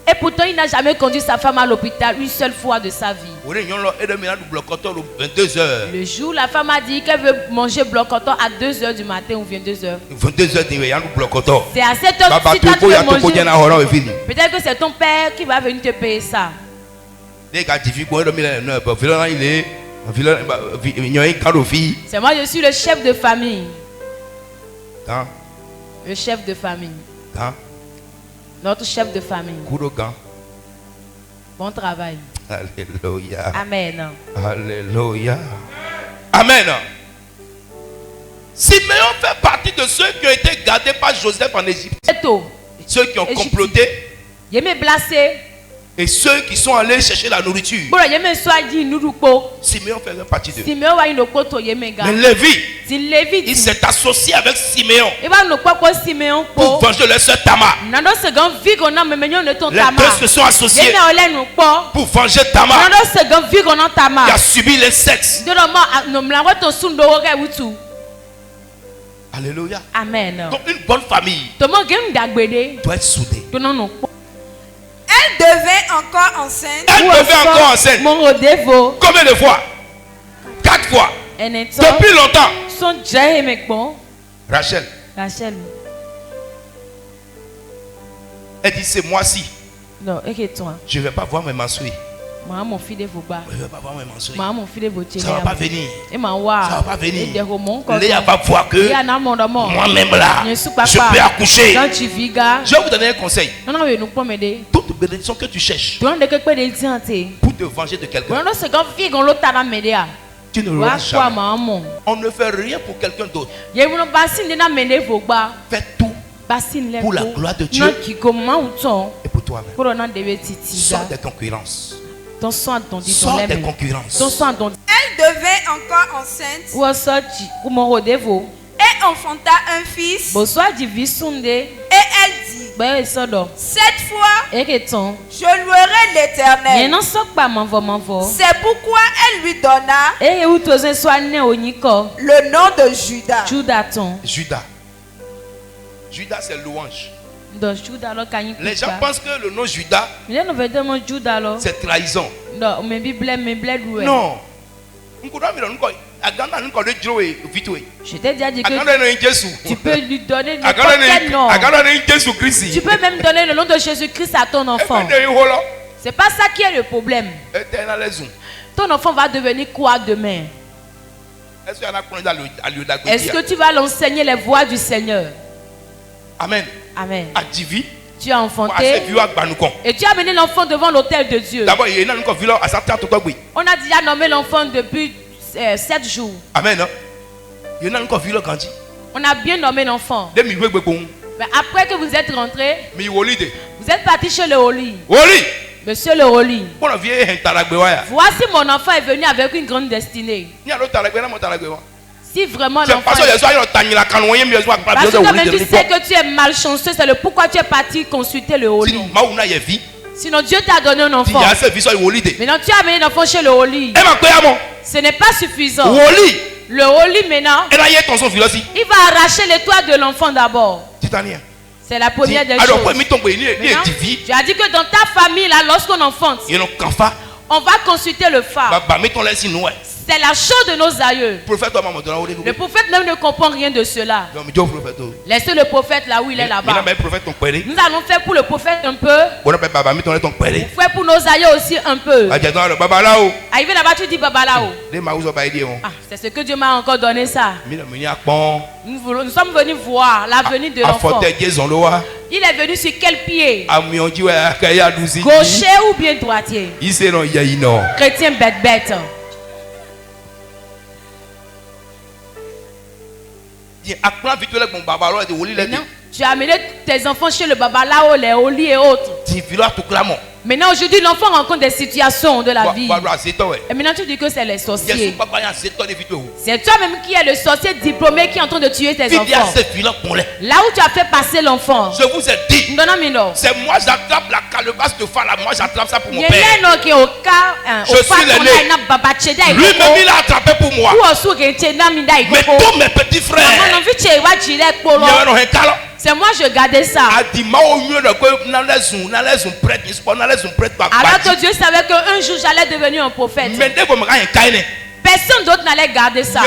Et pourtant, il n'a jamais conduit sa femme à l'hôpital une seule fois de sa vie. Le jour, la femme a dit qu'elle veut manger blocoton à 2h du matin ou 22h. C'est à cette heure que tu veux manger. Peut-être que c'est ton père qui va venir te payer ça. C'est moi, je suis le chef de famille. Le chef de famille. Notre chef de famille. Bon travail. Alléluia. Amen. Alléluia. Amen. Siméon fait partie de ceux qui ont été gardés par Joseph en Égypte. Ceux qui ont comploté. Et ceux qui sont allés chercher la nourriture. Siméon faisait partie d'eux. Mais Lévi, il s'est associé avec Siméon pour venger leur soeur Tamar. Les deux se sont associés pour venger Tamar qui a subi l'inceste. Alléluia. Amen. Donc une bonne famille doit être soudée. Elle devait encore enceinte. Combien de fois? 4 fois. Depuis longtemps. Rachel. Elle dit c'est moi-ci. Je ne vais pas voir mes menstrues. Je ne vais pas voir mes menstrues. Ça ne va pas venir. Ça va pas venir. Léa va voir que moi-même là, je peux accoucher. Je vais vous donner un conseil. Toute bénédiction que tu cherches pour te venger de quelqu'un, tu ne l'auras jamais. On ne fait rien pour quelqu'un d'autre. Fais tout pour la gloire de Dieu et pour toi-même. Sors des concurrences. Sors des concurrences. Elle devait encore enceinte et enfanta un fils. Et elle dit, cette fois, je louerai l'Éternel. C'est pourquoi elle lui donna le nom de Judas. Judas, c'est louange. Les gens pensent que le nom Judas, c'est trahison. Non. Je t'ai déjà dit que tu peux lui donner n'importe nom. Tu peux même donner le nom de Jésus-Christ à ton enfant. C'est pas ça qui est le problème. Ton enfant va devenir quoi demain? Est-ce que tu vas l'enseigner les voies du Seigneur? Amen. Amen. Tu as enfanté et tu as amené l'enfant devant l'autel de Dieu. On a déjà nommé l'enfant depuis 7 jours. Amen. On a bien nommé l'enfant. Mais après que vous êtes rentré, vous êtes parti chez le Oli. Monsieur le Oli, voici mon enfant est venu avec une grande destinée. Si vraiment l'enfant... Parce que quand tu sais que tu es malchanceux, c'est le pourquoi tu es parti consulter le Oli. Sinon Dieu t'a donné un enfant. Maintenant tu as amené l'enfant chez le Oli. Ce n'est pas suffisant. Le Oli maintenant, il va arracher les toits de l'enfant d'abord. C'est la première des choses. Maintenant, tu as dit que dans ta famille, là, lorsqu'on enfante, on va consulter le phare. C'est la chose de nos aïeux. Le prophète même ne comprend rien de cela. Laissez le prophète là où il est là-bas. Nous allons faire pour le prophète un peu. Faire pour nos aïeux aussi un peu. Arrivé là-bas, tu dis Babalao. C'est ce que Dieu m'a encore donné ça. Nous sommes venus voir l'avenir de l'enfant. Il est venu sur quel pied? Gaucher ou bien droitier? Chrétien bête. Non, tu as amené tes enfants chez le babalao, les Oli et autres. Maintenant aujourd'hui l'enfant rencontre des situations de la vie. Et maintenant tu dis que c'est les sorciers. C'est toi-même qui es le sorcier diplômé qui est en train de tuer tes enfants. Là où tu as fait passer l'enfant. Je vous ai dit. C'est moi j'attrape la calebasse de phare là. Moi j'attrape ça pour mon père. Je suis l'aîné. Lui-même il a attrapé pour moi. Mais tous mes petits frères. C'est moi je gardais ça. Alors que Dieu savait qu'un jour j'allais devenir un prophète. Personne d'autre n'allait garder ça.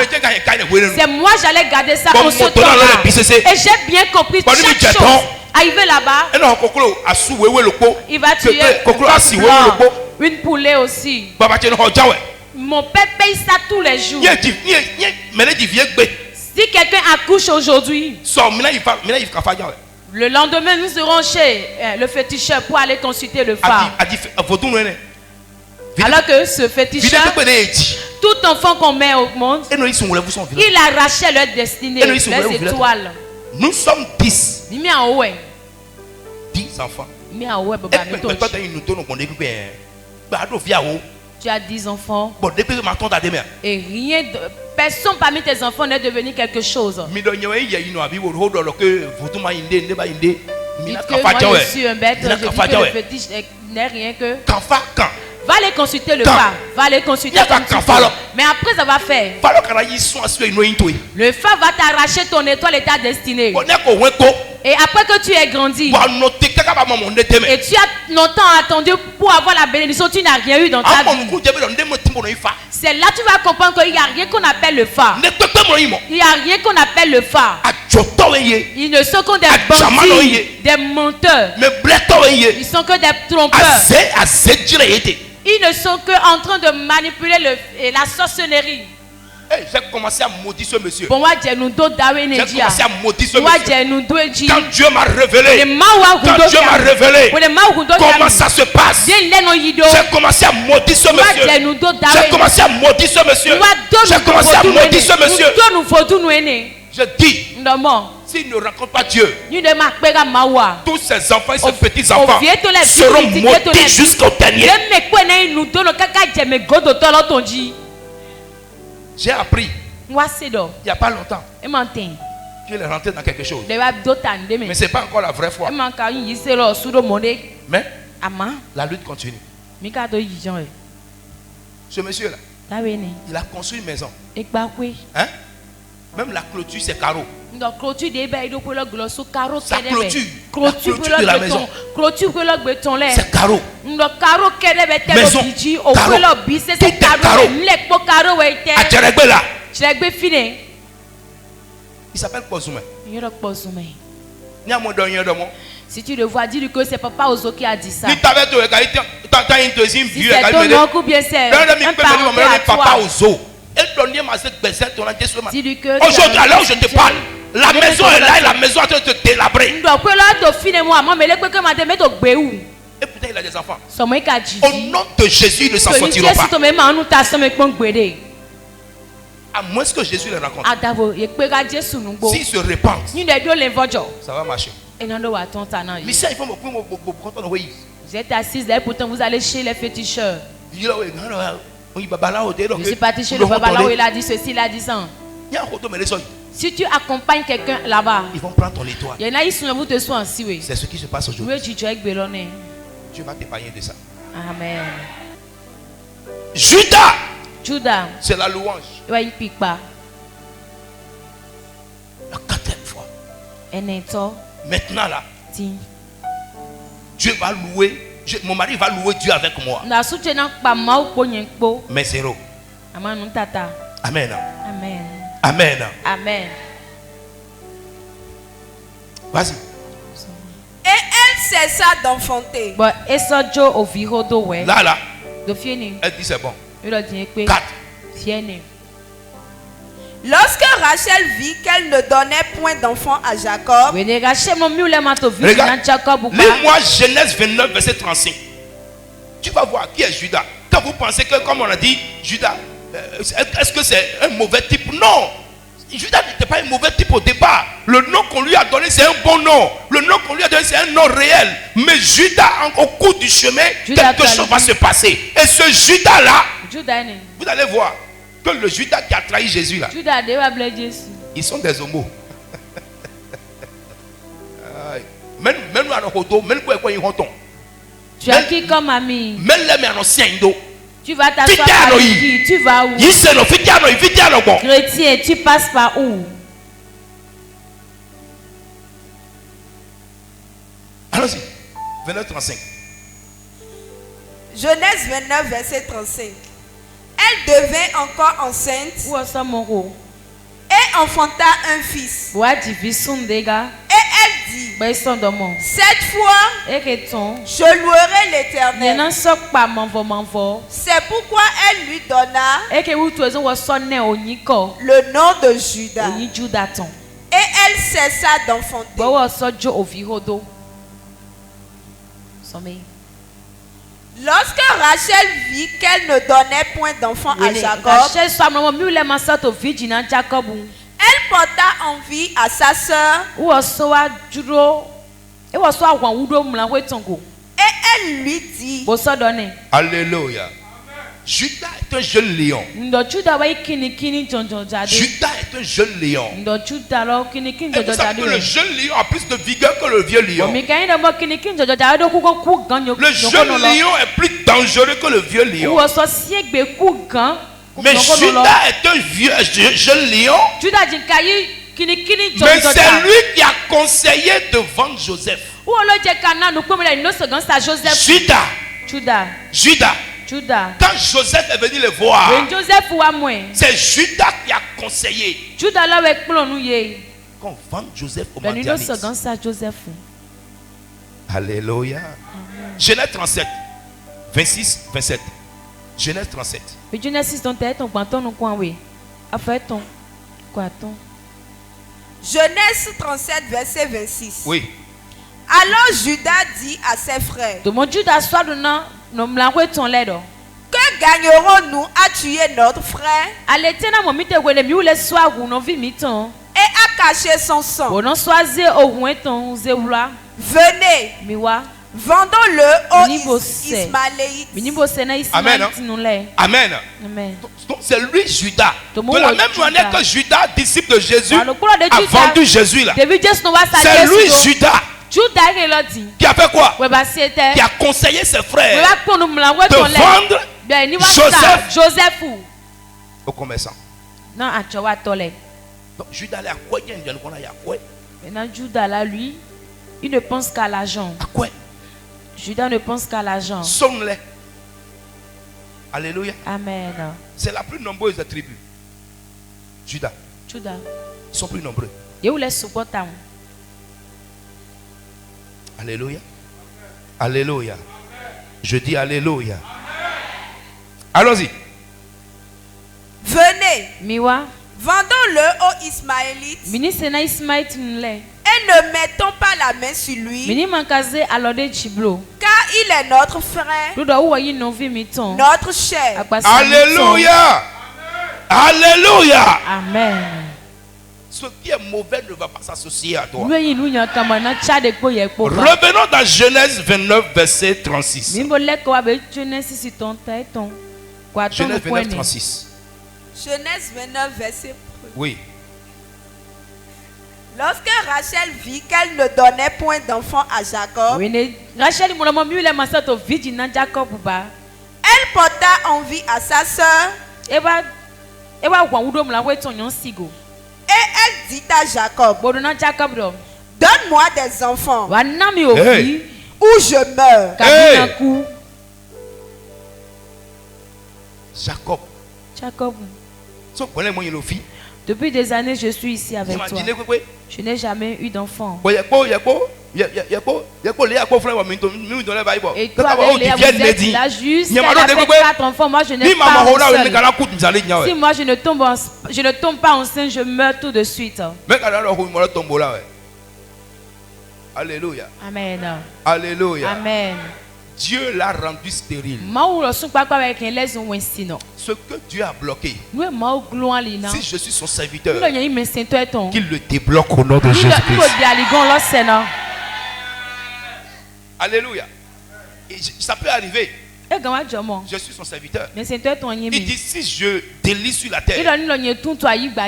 C'est moi j'allais garder ça en ce temps-là. Et j'ai bien compris chaque chose. Arrivé là-bas, il va tuer une poulet aussi. Mon père paye ça tous les jours. Si quelqu'un accouche aujourd'hui, le lendemain nous serons chez le féticheur pour aller consulter le phare. Alors que ce féticheur, tout enfant qu'on met au monde, il arrachait leur destinée, leurs étoiles. Nous sommes 10. 10 enfants. Tu as 10 enfants. Et rien de... Personne parmi tes enfants n'est devenu quelque chose. Dites que moi je suis un bête, je dis que le fétiche n'est rien que... Va aller consulter le phare. Va aller consulter ton phare. Mais après avoir fait, le phare va t'arracher ton étoile et ta destinée. Et après que tu aies grandi, et tu as longtemps attendu pour avoir la bénédiction, tu n'as rien eu dans ta vie. C'est là que tu vas comprendre qu'il n'y a rien qu'on appelle le phare. Il n'y a rien qu'on appelle le phare. Ils ne sont que des bandits, des menteurs. Ils sont que des trompeurs. Ils ne sont que en train de manipuler la sorcellerie. J'ai commencé à maudire ce monsieur. J'ai commencé à maudire ce monsieur. Quand Dieu m'a révélé, comment ça se passe, j'ai commencé à maudire ce monsieur. J'ai commencé à maudire ce monsieur. J'ai commencé à maudire ce monsieur. Je dis, s'il ne rencontre pas Dieu, tous ces enfants et ces petits enfants seront maudits jusqu'au dernier. J'ai appris il n'y a pas longtemps qu'il est rentré dans quelque chose. Mais ce n'est pas encore la vraie foi. Mais la lutte continue. Ce monsieur-là, il a construit une maison. Hein? Même la clôture, c'est carreau. Sa clôture de la maison, c'est carreau. Maison, carreau. Tout est carreau. À Tcheregbela. Il s'appelle Kozume. Si tu le vois, dis-lui que c'est Papa Ozo qui a dit ça. Si c'est ton oncle ou bien c'est un parent à toi. Dis-lui que aujourd'hui, à l'heure où je te parle, la maison est là et la maison est en train de te délabrer. Et peut-être il a des enfants. Au nom de Jésus, ils ne s'en sortiront pas. À moins que Jésus les rencontre. S'ils se répandent, ça va marcher. Mais ça, il faut me. Vous êtes assis là, pourtant vous allez chez les féticheurs. Je suis parti chez le babalao, il a dit ceci, il a dit ça. Si tu accompagnes quelqu'un là-bas, ils vont prendre ton étoile. C'est ce qui se passe aujourd'hui. Dieu va t'épargner de ça. Amen. Judas, c'est la louange. La 4e fois. Maintenant là, Dieu va louer. Mon mari va louer Dieu avec moi. Mais zéro. Amen. Amen. Amen. Amen. Amen. Vas-y. Et elle cessa d'enfanter. Là. Elle dit c'est bon. 4. Lorsque Rachel vit qu'elle ne donnait point d'enfant à Jacob, lis-moi Genèse 29, verset 35. Tu vas voir qui est Judas. Quand vous pensez que, comme on a dit, Judas, est-ce que c'est un mauvais type? Non. Judas n'était pas un mauvais type au départ. Le nom qu'on lui a donné, c'est un bon nom. Le nom qu'on lui a donné, c'est un nom réel. Mais Judas, au cours du chemin, quelque chose va se passer. Et ce Judas-là, vous allez voir que le Judas qui a trahi Jésus là, ils sont des homos. Même nous à nos photos, même quoi ils ont. Tu as qui comme ami? Même les anciens indo. Tu vas t'asseoir par qui? Tu vas où? Chrétien, tu passes par où? Allons-y. 29-35. Genèse 29, verset 35. Elle devint encore enceinte et enfanta un fils. Et elle dit, cette fois, je louerai l'Éternel. C'est pourquoi elle lui donna le nom de Judas. Et elle cessa d'enfanter. Lorsque Rachel vit qu'elle ne donnait point d'enfant à Jacob, elle porta envie à sa sœur et elle lui dit, Alléluia. Judas est un jeune lion. Judas est un jeune lion. Et vous savez que le jeune lion a plus de vigueur que le vieux lion. Le jeune lion est plus dangereux que le vieux lion. Mais Judas est un jeune lion. Mais c'est lui qui a conseillé de vendre Joseph. Judas. Quand Joseph est venu le voir, c'est Judas qui a conseillé qu'on vende Joseph au Madianite. Alléluia. Genèse 37, 26, 27. Genèse 37. Genèse 37, verset 26. Oui. Alors Judas dit à ses frères, que gagnerons-nous à tuer notre frère et à cacher son sang? Venez, vendons-le aux Ismaélites. Amen. Amen. Donc c'est lui Judas. De la même manière que Judas, disciple de Jésus, a vendu Jésus là. C'est lui Judas qui a fait quoi? Qui a conseillé ses frères de vendre Joseph au commerçant. Donc Judas là, maintenant Judas là, lui, il ne pense qu'à l'argent. À quoi? Judas ne pense qu'à l'argent. Sonne-les. Alléluia. Amen. C'est la plus nombreuse des tribus. Judas. Ils sont plus nombreux. Alléluia. Alléluia. Je dis alléluia. Allons-y. Venez. Vendons-le aux Ismaélites. Et ne mettons pas la main sur lui. Car il est notre frère. Notre chair. Alléluia. Alléluia. Amen. Ce qui est mauvais ne va pas s'associer à toi. Revenons dans Genèse 29, verset 36. Genèse 29, verset Oui. Lorsque Rachel vit qu'elle ne donnait point d'enfant à Jacob, elle porta envie à sa sœur. Et elle dit à Jacob, donne-moi des enfants, Hey. ou je meurs. Hey. Jacob. Depuis des années, je suis ici avec toi. Je n'ai jamais eu d'enfant. Et toi, avec Léa, vous êtes là jusqu'à la fait 4 enfants. Moi, je n'ai pas un seul. Si moi, je ne tombe pas enceinte, je meurs tout de suite. Alléluia. Amen. Alléluia. Amen. Dieu l'a rendu stérile. Ce que Dieu a bloqué, si je suis son serviteur, qu'il le débloque au nom de Jésus-Christ. Alléluia. Et ça peut arriver. Je suis son serviteur. Il dit si je délie sur la terre,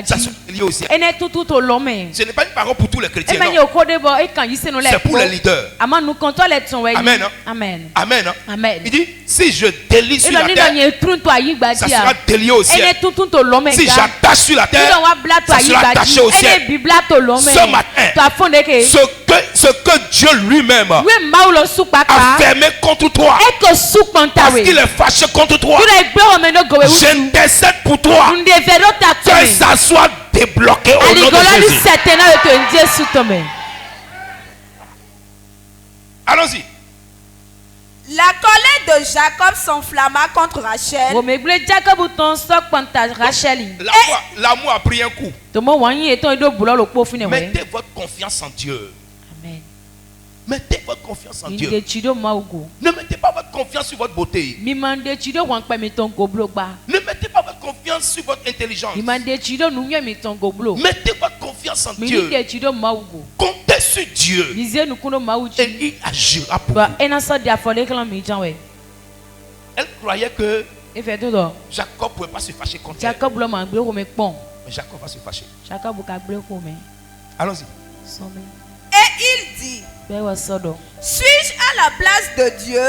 ça sera délié au ciel. Ce n'est pas une parole pour tous les chrétiens. Non. C'est pour les leaders. Amen. Amen. Amen. Amen. Il dit si je délie sur la terre, ça sera délié au ciel. Si j'attache sur la terre, ça sera attaché au ciel. Ce matin, ce que Dieu lui-même a fermé contre toi, parce qu'il est fâché contre toi, j'intercède pour toi que ça soit débloqué au nom de Jésus. Allons-y. La colère de Jacob s'enflamma contre Rachel. L'amour a pris un coup. Mettez votre confiance en Dieu. Amen. Mettez votre confiance en Dieu. Ne mettez pas votre confiance sur votre beauté. Ne mettez pas votre confiance sur votre intelligence. Mettez votre confiance en Dieu. Comptez sur Dieu. Et il agira pour vous. Elle croyait que Jacob ne pouvait pas se fâcher contre elle. Mais Jacob va se fâcher. Allons-y. Et il dit, suis-je à la place de Dieu?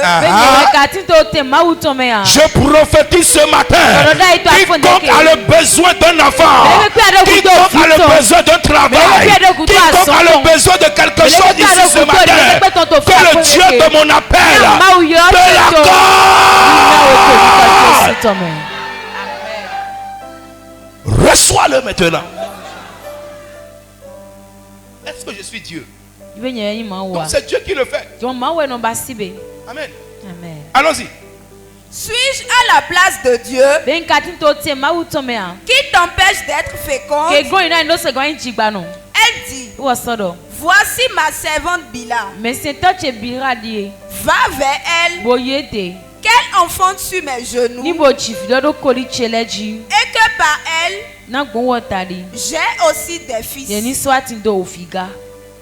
Je prophétise ce matin. Quiconque a le besoin d'un enfant, quiconque a le besoin d'un travail, quiconque a le besoin de quelque chose ici ce matin, que le Dieu de mon appel te l'accorde. Reçois-le maintenant. Est-ce que je suis Dieu? Donc c'est Dieu qui le fait. Amen. Amen. Allons-y. Suis-je à la place de Dieu qui t'empêche d'être féconde? Elle dit, voici ma servante Bila. Va vers elle, qu'elle enfante sur mes genoux, et que par elle, j'ai aussi des fils.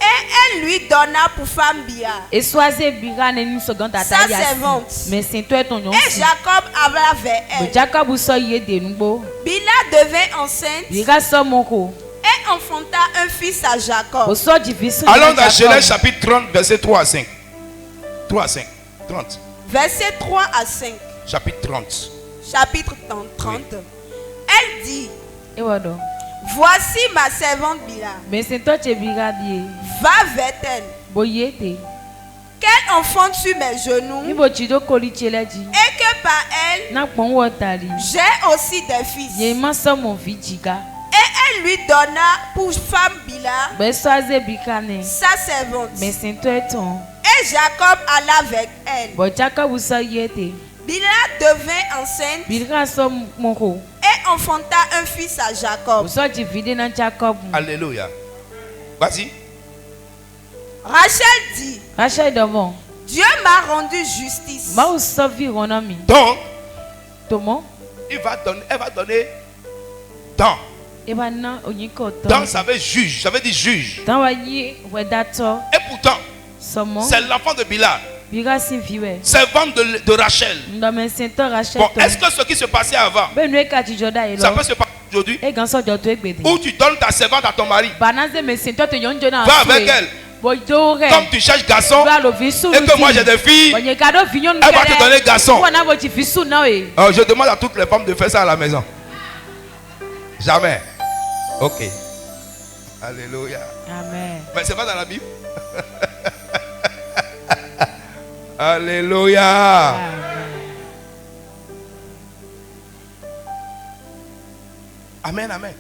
Et elle lui donna pour femme Bia, sa servante. Et Jacob alla vers elle. Bila devint enceinte et enfanta un fils à Jacob. Allons dans Genèse chapitre 30, verset 3 à 5. 3 à 5. 30. Verset 3 à 5. Chapitre 30. Chapitre 30. Oui. Elle dit, voici ma servante Bila. Va vers elle, qu'elle enfante sur mes genoux, et que par elle, j'ai aussi des fils. Et elle lui donna pour femme Bila, sa servante. Et Jacob alla avec elle. Bila devint enceinte et enfanta un fils à Jacob. Alléluia. Vas-y. Rachel dit, Dieu m'a rendu justice. Donc, elle va donner dans. Dans, ça veut juge. Ça veut dire juge. Et pourtant, c'est l'enfant de Bila, servante de Rachel. Bon, est-ce que ce qui se passait avant, ça peut se passer aujourd'hui, où tu donnes ta servante à ton mari, va avec elle. Comme tu cherches garçon et que moi j'ai des filles, elle va te donner garçon. Je demande à toutes les femmes de faire ça à la maison. Jamais. Ok. Alléluia. Amen. Mais c'est pas dans la Bible. Alléluia. Amen. Amen, amen.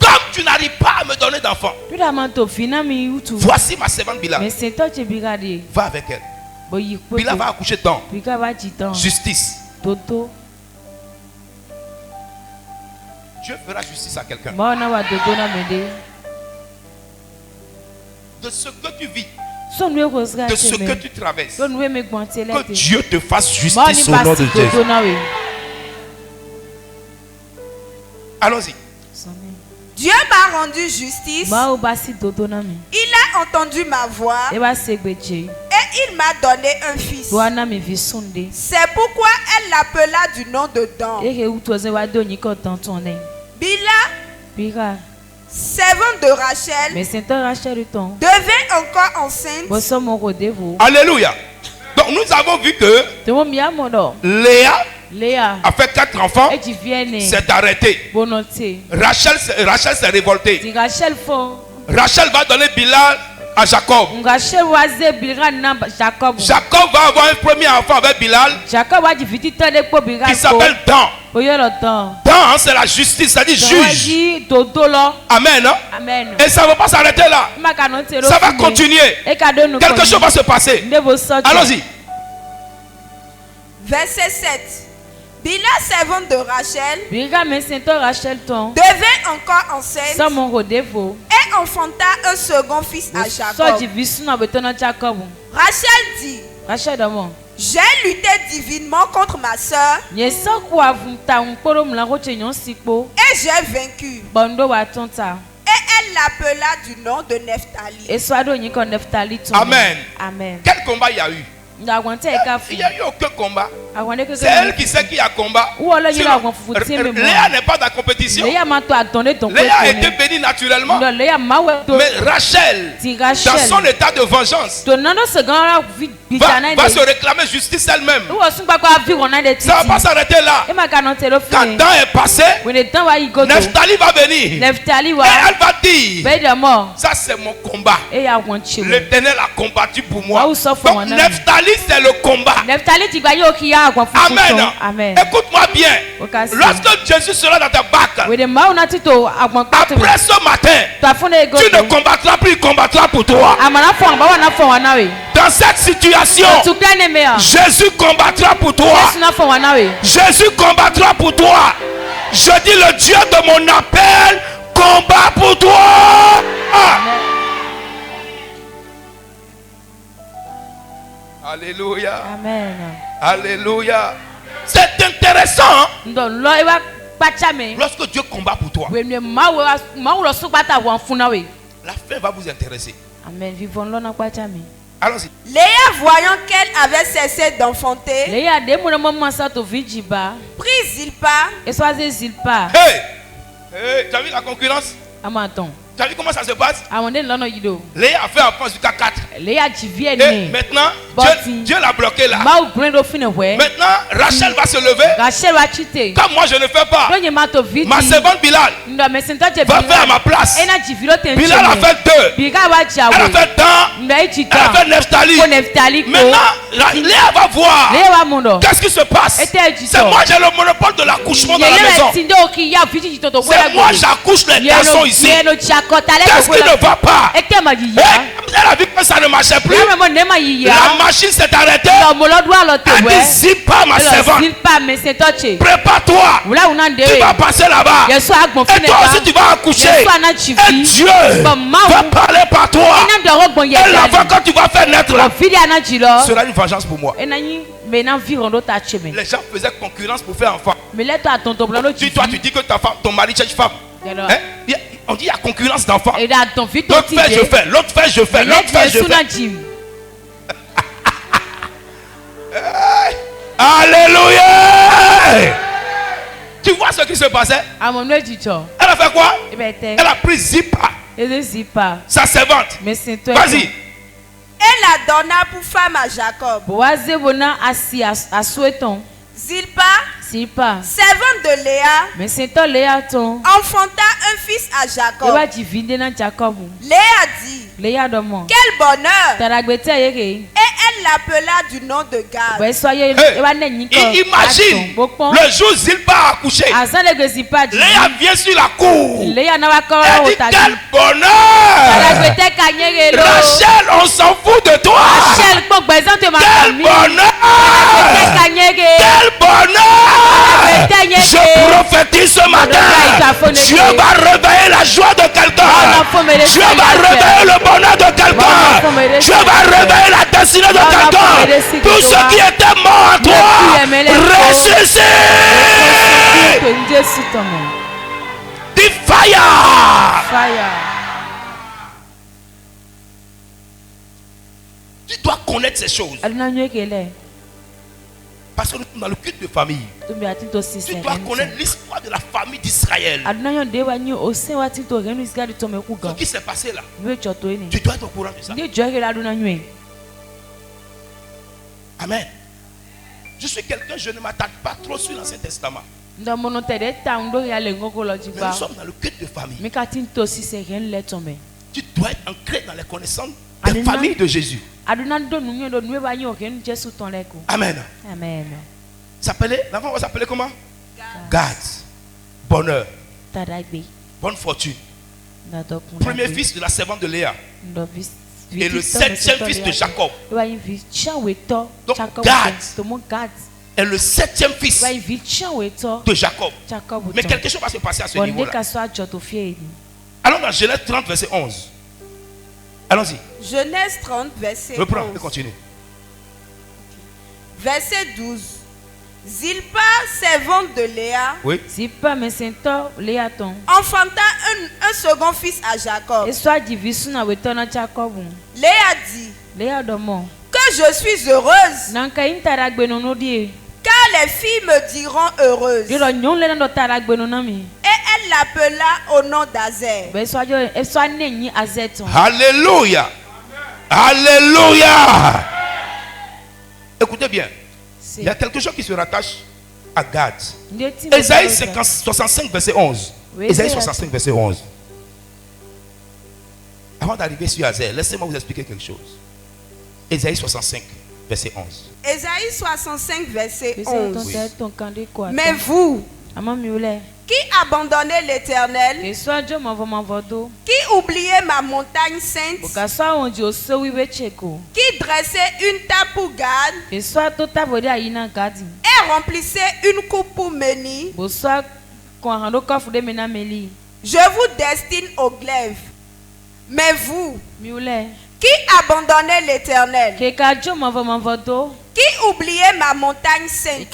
Comme tu n'arrives pas à me donner d'enfant, voici ma servante Bila. Va avec elle. Bila va accoucher tant. Justice. Dieu fera justice à quelqu'un. De ce que tu vis, de ce que tu traverses, que Dieu te fasse justice au nom de Jésus. Allons-y. Dieu m'a rendu justice. Il a entendu ma voix et il m'a donné un fils. C'est pourquoi elle l'appela du nom de Dan. Bila, servante de Rachel, devint encore enceinte. Alléluia. Donc nous avons vu que Léa a fait 4 enfants, s'est arrêtée. Rachel s'est révoltée. Rachel va donner Bilal à Jacob. Jacob va avoir un premier enfant avec Bilal qui s'appelle Dan. Dan, c'est la justice, ça dit juge. Amen. Amen. Et ça ne va pas s'arrêter là. Ça va continuer. Quelque chose va se passer. Allons-y. Verset 7. Bila, servante de Rachel, devint encore enceinte et enfanta un second fils à Jacob. Rachel dit, j'ai lutté divinement contre ma soeur et j'ai vaincu. Et elle l'appela du nom de Nephtali. Amen. Amen. Quel combat il y a eu? Il n'y a eu aucun combat. C'est elle qui sait qui a combat. Léa n'est pas dans la compétition. Léa a été bénie naturellement. Mais Rachel, dans son état de vengeance, va se réclamer justice elle-même. Ça ne va pas s'arrêter là. Quand le temps est passé, Nephtali va venir. Et elle va dire, ça c'est mon combat. L'Éternel a combattu pour moi. Donc Nephtali, c'est le combat. Amen. Amen. Écoute-moi bien. Lorsque Jésus sera dans ta barque, après ce matin, tu ne combattras plus, il combattra pour toi. Dans cette situation, Jésus combattra pour toi. Jésus combattra pour toi. Je dis, le Dieu de mon appel combat pour toi. Alléluia. Amen. Alléluia. C'est intéressant. Lorsque Dieu combat pour toi, la fin va vous intéresser. Amen. Allons-y. Léa, voyant qu'elle avait cessé d'enfanter, prit Zilpa. Hey, tu as vu la concurrence? Tu as vu comment ça se passe? Léa a fait enfant jusqu'à 4. Et maintenant, Dieu l'a bloqué là. Maintenant, Rachel va se lever. Comme moi je ne fais pas, ma servante Bilal va faire à ma place. Bilal a fait 2. Elle a fait Dan. Elle a fait Nephtali. Maintenant, Léa va voir. Qu'est-ce qui se passe? C'est moi j'ai le monopole de l'accouchement dans la maison. C'est moi j'accouche les garçons ici. Qu'est-ce qui ne va pas? Elle a vu que ça ne marchait plus. La machine s'est arrêtée. Elle dit, Zilpa, ma servante, prépare-toi. Tu vas passer là-bas. Et toi aussi tu vas accoucher. Et Dieu va parler par toi. Et l'enfant que tu vas faire naître là sera une vengeance pour moi. Les gens faisaient concurrence pour faire enfant. Toi tu dis que ton mari cherche femme. On dit il y a concurrence d'enfants. L'autre fait, je fais. L'autre fait, je fais. L'autre fait, je fais. Alléluia. Tu vois ce qui se passait? Elle a fait quoi? Elle a pris Zilpa, sa servante. Vas-y. Elle la donna pour femme à Jacob. Zilpa, servante de Léa, enfanta un fils à Jacob. Léa dit, quel bonheur! Et elle l'appela du nom de Gad. Imagine, le jour où Zilpa a accouché, Léa vient sur la cour. Elle dit, quel bonheur! Rachel, on s'en fout de toi. Quel bonheur! Quel bonheur! Je prophétise ce matin. Dieu va réveiller la joie de quelqu'un. Dieu va réveiller le bonheur de quelqu'un. Dieu va réveiller la destinée de quelqu'un. Tout ce qui était mort en toi, ressuscite. Dis fire. Tu dois connaître ces choses. Parce que nous sommes dans le culte de famille. Tu dois connaître l'histoire de la famille d'Israël. Ce qui s'est passé là. Tu dois être au courant de ça. Amen. Je suis quelqu'un, je ne m'attaque pas trop sur l'Ancien Testament. Mais nous sommes dans le culte de famille. Tu dois être ancré dans les connaissances de la famille de Jésus. Amen. L'enfant va s'appeler comment? Gad. Bonheur. Bonne fortune. Premier fils de la servante de Léa. Et le 7e fils de Jacob. Donc Gad est le 7e fils de Jacob. Mais quelque chose va se passer à ce niveau-là. Allons dans Genèse 30, verset 11. Allons-y. Genèse 30, verset 11. Reprends et continue. Verset 12. Zilpa, servante de Léa, enfanta un second fils à Jacob. Léa dit, que je suis heureuse, car les filles me diront heureuse. Et elle l'appela au nom d'Azer. Alléluia. Alléluia. Écoutez bien. Il y a quelque chose qui se rattache à Gad. Ésaïe 65, verset 11. Ésaïe 65, verset 11. Avant d'arriver sur Azer, laissez-moi vous expliquer quelque chose. Ésaïe 65, verset 11. Ésaïe 65, verset 11. Oui. Mais vous, qui abandonnez l'Éternel, qui oubliez ma montagne sainte, qui dressez une table pour Gad, et remplissez une coupe pour Méni, je vous destine au glaive. Mais vous, qui abandonnez l'Éternel, qui oubliez ma montagne sainte, qui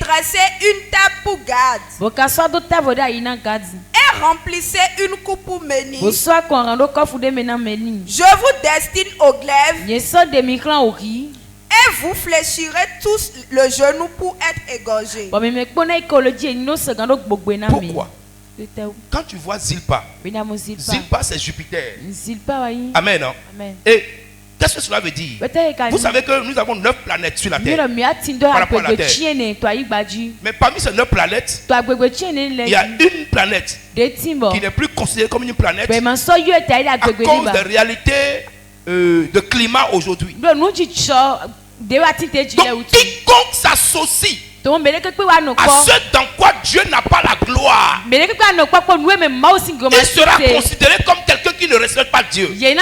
dressez une table pour Gad, et remplissez une coupe pour Méni, je vous destine au glaive, et vous fléchirez tous le genou pour être égorgés. Pourquoi? Quand tu vois Zilpa, Zilpa c'est Jupiter. Amen. Amen. Et qu'est-ce que cela veut dire? Vous savez que nous avons 9 planètes sur la Terre. Par rapport à la Terre. Mais parmi ces 9 planètes, il y a une planète qui n'est plus considérée comme une planète à cause des réalités de climat aujourd'hui. Donc quiconque s'associe à ce dans quoi Dieu n'a pas la gloire, il sera considéré comme quelqu'un qui ne respecte pas Dieu. C'est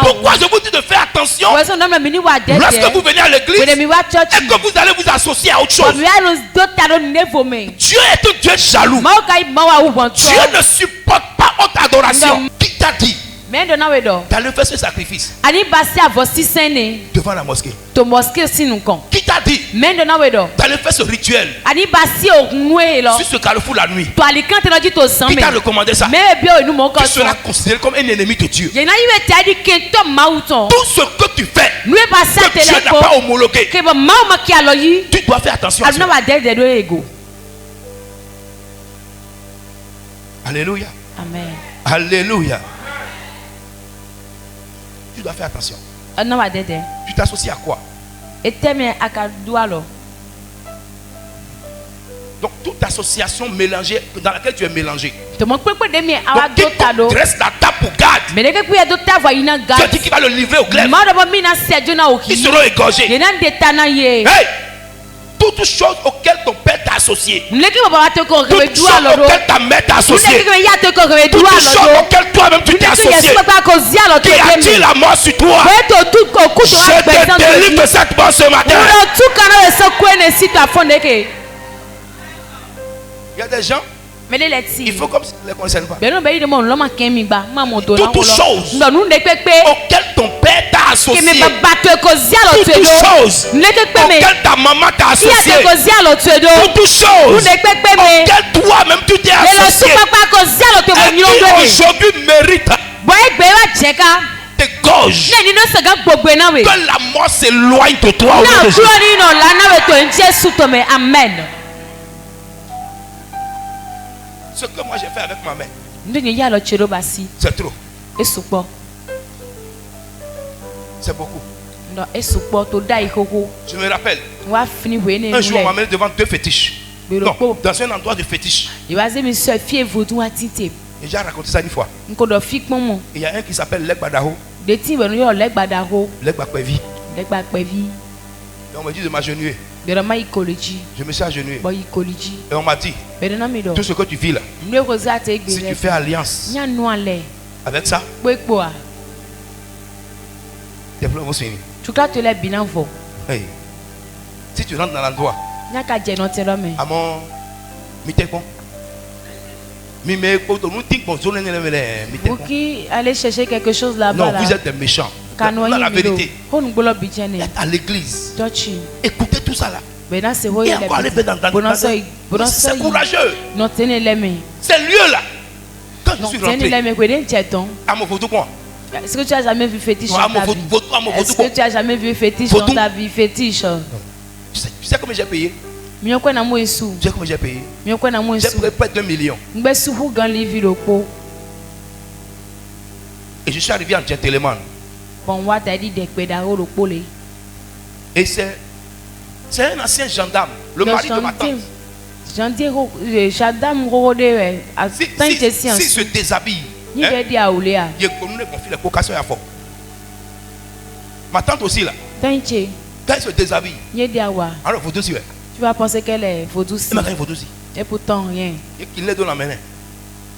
pourquoi je vous dis de faire attention lorsque vous venez à l'église et que vous allez vous associer à autre chose. Dieu est un Dieu jaloux. Dieu ne supporte pas haute adoration. Qui t'a dit D'aller faire ce sacrifice devant la mosquée. Qui t'a dit d'aller faire ce rituel sur ce carrefour la nuit? Qui t'a recommandé ça? Tu seras considéré comme un ennemi de Dieu. Tout ce que tu fais, que Dieu n'a pas homologué, tu dois faire attention à ça. Alléluia. Amen. Alléluia. Tu dois faire attention. Tu t'associes à quoi? Donc toute association mélangée dans laquelle tu es mélangé. Donc quiconque dresse la table pour garde, tu dis qu'il va le livrer au glaive. Ils seront égorgés. Hey! Toutes choses auxquelles ton père t'a associé, toutes choses auxquelles ta mère t'a associé, toutes choses auxquelles toi-même tu t'es associé, qui attire la mort sur toi, je te délivre de cette mort ce matin. Il y a des gens, il faut comme s'ils ne les concernent pas. Toutes choses auxquelles ton père t'a associé, toutes choses auxquelles ta maman t'a associé, toutes choses auxquelles toi-même tu t'es associé, et qui aujourd'hui méritent tes gorges, que la mort s'éloigne de toi au nom de Jésus. Amen. Ce que moi j'ai fait avec ma mère, c'est trop. C'est beaucoup. Je me rappelle, un jour on m'a amené devant deux fétiches. Non, dans un endroit de fétiche. Et j'ai raconté ça une fois. Il y a un qui s'appelle Legbadaho. Legbakwevi. Et on me dit de m'agenouiller. Je me suis agenouillé. Et on m'a dit, tout ce que tu vis là, si tu fais alliance avec ça, tes plans vont s'unir. Hey. Si tu rentres dans l'endroit, à mon vous qui allez chercher quelque chose là-bas. Non, vous êtes des méchants. Dans la vérité, à l'église, écoutez tout ça là. Et encore aller dans c'est courageux. Ces lieux-là, quand je suis rentré, à mon photo quoi? Est-ce que tu as jamais vu fétiche dans ta vie? Est-ce que tu as jamais vu fétiche dans ta vie? Fétiche. Tu sais combien j'ai payé? Tu sais combien j'ai payé? J'ai payé près de 2 millions. Et je suis arrivé en gentleman. Et c'est un ancien gendarme, le mari de ma tante. Si se déshabille, ma tante aussi là, quand elle se déshabille, alors photo aussi, tu vas penser qu'elle est photo aussi. Et pourtant rien.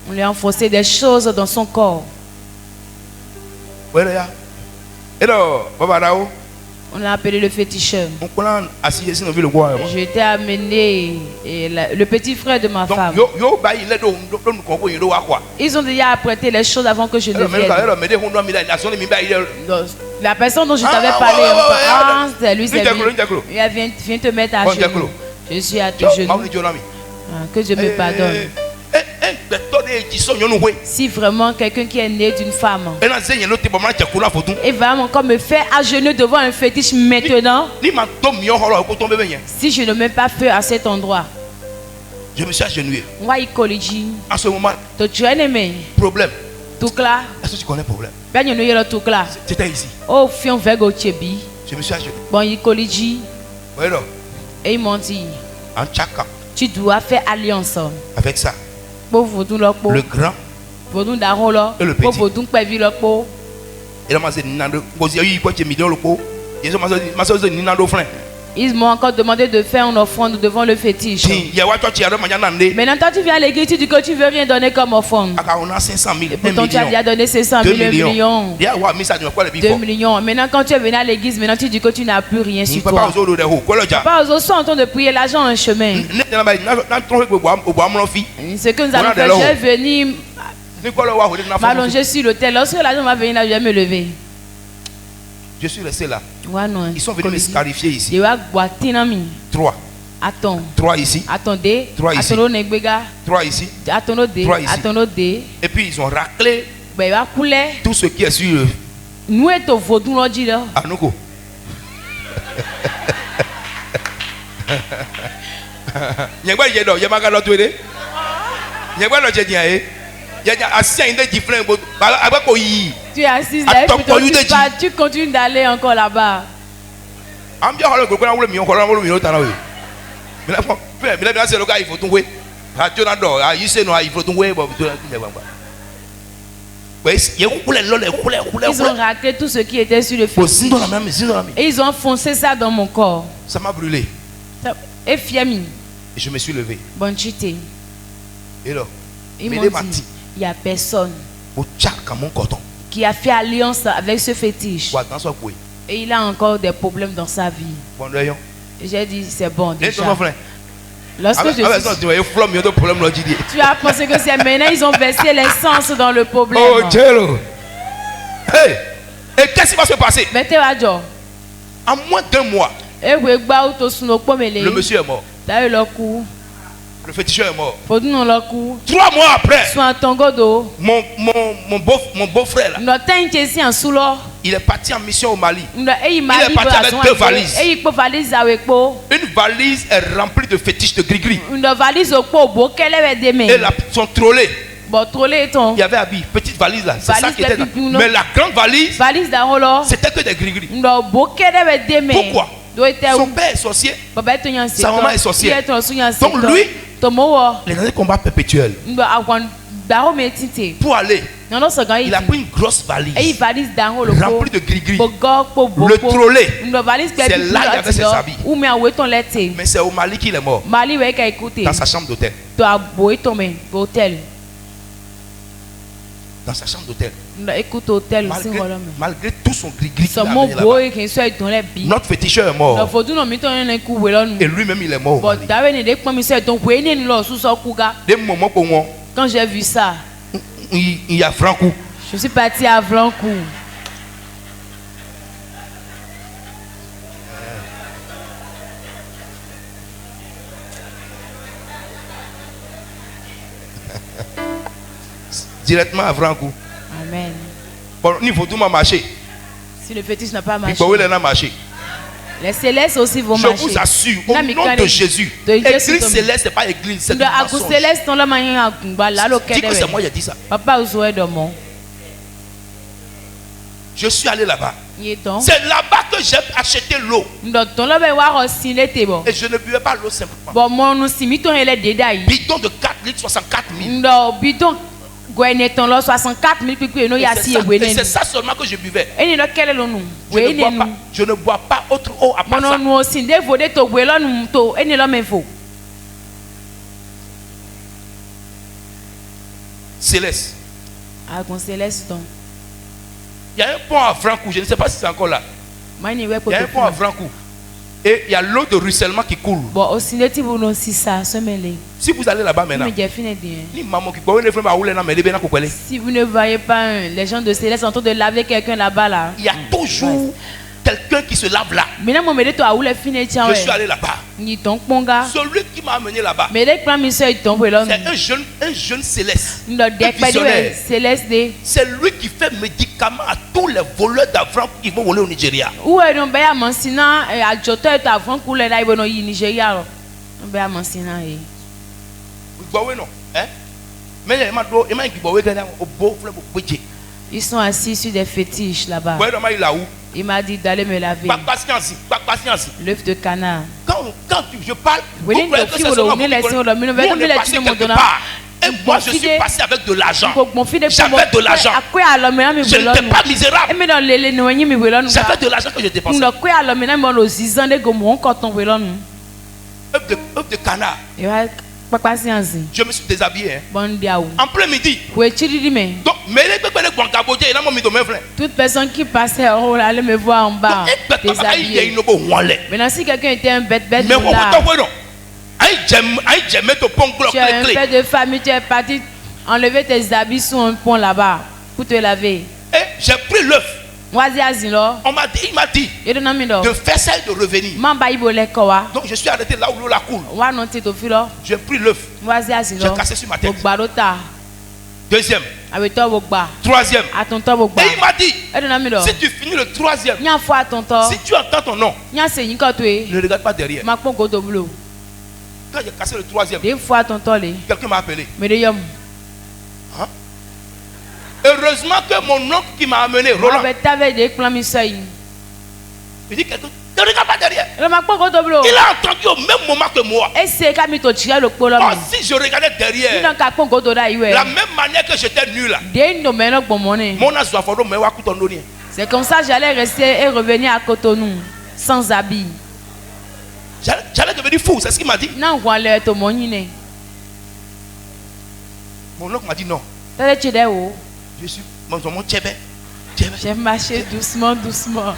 On lui a enfoncé des choses dans son corps. On l'a appelé le féticheur. Je t'ai amené le petit frère de ma femme. Ils ont déjà apprêté les choses avant que je ne vienne. La personne dont je t'avais parlé, c'est lui, c'est lui. Viens te mettre à genoux. Je suis à tes genoux. Que Dieu me pardonne. Si vraiment quelqu'un qui est né d'une femme et va encore me faire à genoux devant un fétiche maintenant, si je ne mets pas feu à cet endroit, je me suis agenouillé. En ce moment, problème. Est-ce que tu connais le problème? C'était ici. Je me suis agenouillé. Et ils m'ont dit, en Tchaka, tu dois faire alliance avec ça. Le grand et le petit. Ils m'ont encore demandé de faire une offrande devant le fétiche. Maintenant, toi, tu viens à l'église, tu dis que tu ne veux rien donner comme offrande. Et pourtant, tu as déjà donné 500 000, 1 million. 2 millions. Maintenant, quand tu es venu à l'église, maintenant, tu dis que tu n'as plus rien sur toi. Pas aux autres, en train de prier l'argent en chemin. Ce que nous avons fait, je suis venu m'allonger sur l'autel. Lorsque la jambe va venir là, je vais me lever. Je suis resté là. Ils sont venus me scarifier ici. 3. 3 ici. Attendez. 3 ici. 3 ici. 3 ici. Et puis ils ont raclé tout ce qui est sur eux. Nous sommes vaudou là. Anouko. Nyagba yedo yamaga lo tuede. Nyagba lo je dia e. Ya assis inde different bo agba ko yi. Tu es assis là et tu continues d'aller encore là-bas. Am bien holo go na wolo mi on ko na wolo mi o ta na we. Mais là c'est le gars il faut tout ouais. Radio na do il sait non il faut tout ouais bon tout nyagba. Ils ont raté tout ce qui était sur le fétiche. Et ils ont foncé ça dans mon corps. Ça m'a brûlé. Et fiami. Et je me suis levé. Bon chité. Et là, ils m'ont dit, il n'y a personne qui a fait alliance avec ce fétiche. Et il a encore des problèmes dans sa vie. Et j'ai dit, c'est bon déjà. Lorsque tu as pensé que c'est maintenant, ils ont versé l'essence dans le problème. Oh, Jello. Hey. Et qu'est-ce qui va se passer? En moins d'1 mois, le monsieur est mort. Le féticheur est mort. 3 mois après, mon beau-frère là, il est parti en mission au Mali. Il est parti avec 2 valises. Une valise est remplie de fétiches de gris-gris. Et là, son trolley. Il y avait habillé, petite valise là, c'est ça qui était là. Mais la grande valise, c'était que des gris-gris. Pourquoi? Son père est sorcier, sa maman est sorcière. Donc lui, il a des combats perpétuels. Pour aller, il a pris une grosse valise remplie de gris-gris. Le trolley, c'est là qu'il y avait ses habits. Mais c'est au Mali qu'il est mort, dans sa chambre d'hôtel. Dans sa chambre d'hôtel. Malgré tout son gris-gris qu'il a là-bas. Notre féticheur est mort. Et lui-même il est mort. Des moments pour moi. Quand j'ai vu ça, il y a Franco. Je suis parti à Franco. Directement à Franco. Amen. Bon, il faut tout marcher. Si le fétiche n'a pas marché, il n'a marché. Les célestes aussi vont marcher. Je vous assure, au nom de Jésus, l'église céleste, c'est pas église, c'est une mensonge. Dis que c'est moi qui ai dit ça. Je suis allé là-bas. C'est là-bas que j'ai acheté l'eau. Et je ne buvais pas l'eau simplement. Bidon de 4 litres, 64 000. Et c'est ça seulement que je buvais. Je ne bois pas autre eau à part ça. Céleste. Il y a un pont à Franco, je ne sais pas si c'est encore là. Il y a un pont à Franco. Et il y a l'eau de ruissellement qui coule. Si vous allez là-bas maintenant, si vous ne voyez pas les gens de Céleste en train de laver quelqu'un là-bas, là, il y a toujours quelqu'un qui se lave là. Je suis allé là-bas. Celui qui m'a amené là-bas, c'est un jeune céleste. C'est lui qui fait médicament à tous les voleurs d'argent qui vont voler au Nigeria. Ils sont assis sur des fétiches là-bas. Il m'a dit d'aller me laver. L'œuf de canard. Quand je parle, vous croyez que c'est seulement vous qui connaissez. Et moi je suis passé avec de l'argent. J'avais de l'argent. Je n'étais pas misérable. J'avais de l'argent que je dépensais. Œuf de canard. Je me suis déshabillé. En plein midi. Donc, toute personne qui passait allait me voir en bas. Déshabillé. Maintenant, si quelqu'un était un bête, tu es un père de famille, tu es parti. Enlever tes habits sur un pont là-bas pour te laver. Et j'ai pris l'œuf. Il m'a dit de faire ça et de revenir. Donc je suis arrêté là où l'eau la coule. J'ai pris l'œuf. J'ai cassé sur ma tête. Deuxième. Troisième. Et il m'a dit, si tu finis le troisième, si tu entends ton nom, ne regarde pas derrière. Quand j'ai cassé le troisième, quelqu'un m'a appelé. Hein? Heureusement que mon oncle qui m'a amené, Roland, il dit quelqu'un, ne regarde pas derrière. Il a entendu au même moment que moi. Oh, si je regardais derrière, la même manière que j'étais nul là, c'est comme ça que j'allais rester et revenir à Cotonou sans habit. J'allais devenir fou, c'est ce qu'il m'a dit. Mon oncle m'a dit non. Je suis mon tchébé. J'ai marché doucement, doucement.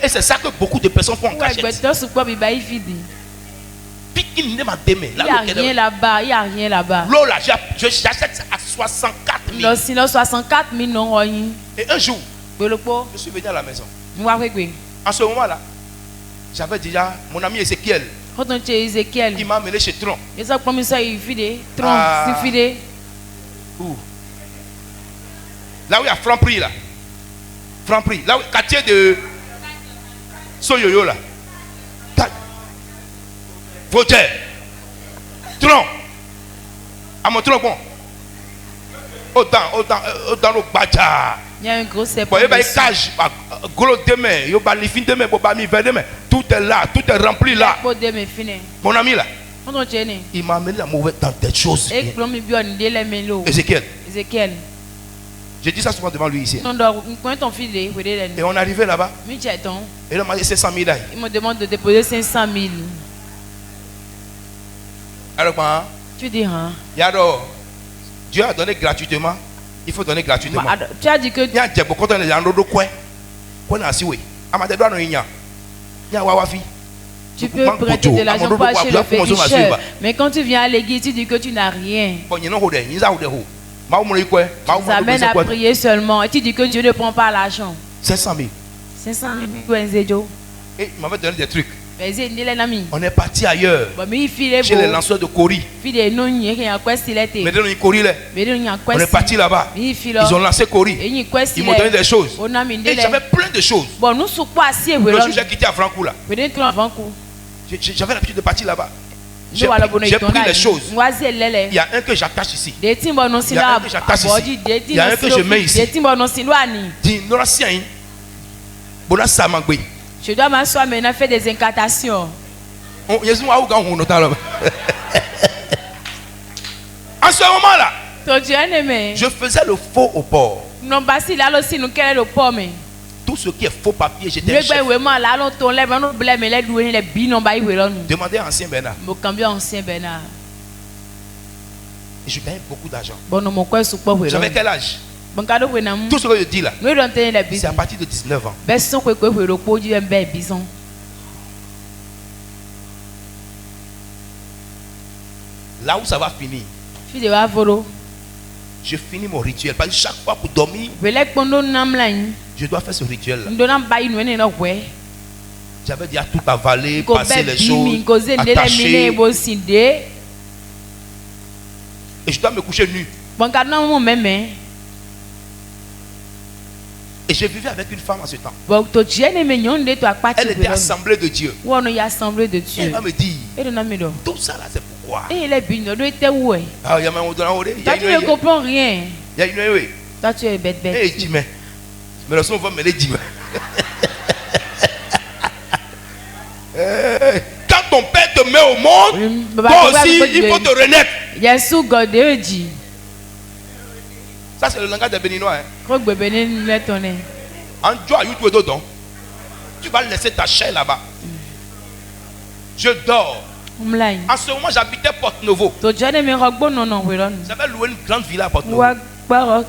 Et c'est ça que beaucoup de personnes font en cachette. Il n'y a rien là-bas, il n'y a rien là-bas. L'eau là, j'achète à 64 000. Sinon 64 000 non. Et un jour, je suis venu à la maison. En ce moment-là, j'avais déjà mon ami Ezekiel. Il m'a amené chez Tron. Où? Là où il y a Franprix là. Franprix. Là où quartier de Soyoyo là. Vautier. Tron. À mon tron bon. Autant le badja. Il y a un gros cage, gros demain, il y a les fins demain, tout est là, tout est rempli là. Mon ami là, il m'a amené la mauvaise dans des choses. Ezekiel. J'ai dit ça souvent devant lui ici. Et on est arrivé là-bas. Et là, il m'a dit 500 000. Il me demande de déposer 500 000. Alors, quoi? Tu dis, hein? Dieu a donné gratuitement. Il faut donner gratuitement. Tu as dit que tu peux prêter de l'argent pour acheter le féticheur. Mais quand tu viens à l'église, tu dis que tu n'as rien. Tu amènes à prier seulement. Et tu dis que Dieu ne prend pas l'argent. 500 000. 500 000. Et il m'avait donné des trucs. On est parti ailleurs. Chez les lanceurs de Kori. On est parti là-bas. Ils ont lancé Kori. Ils m'ont donné des choses. Et j'avais plein de choses. Le jour où j'ai quitté à Franco là, j'avais l'habitude de partir là-bas. J'ai pris les choses. Il y a un que j'attache ici. Il y a un que j'attache ici. Il y a un que je mets ici. Je dois m'asseoir maintenant, faire des incantations. En ce moment-là, je faisais le faux au port. Tout ce qui est faux papier, j'étais chef. Demandez à Ancien Bernard. Et je gagnais beaucoup d'argent. J'avais quel âge? Tout ce que je dis là, c'est à partir de 19 ans. Là où ça va finir, je finis mon rituel. Parce que chaque fois pour dormir, je dois faire ce rituel là. J'avais déjà tout avalé, passer les choses, attaché. Et je dois me coucher nu. Et je vivais avec une femme en ce temps. Elle était assemblée de Dieu. Et elle va me dire, tout ça là c'est pourquoi. Tu ne comprends rien. Toi tu es bête. Mais le son va me le dire. Quand ton père te met au monde, toi aussi il faut te renaître. Ça c'est le langage des Béninois. Tu vas laisser ta chair là-bas. Je dors. En ce moment j'habitais Porte-Nouveau. J'avais loué une grande villa à Porte-Nouveau. En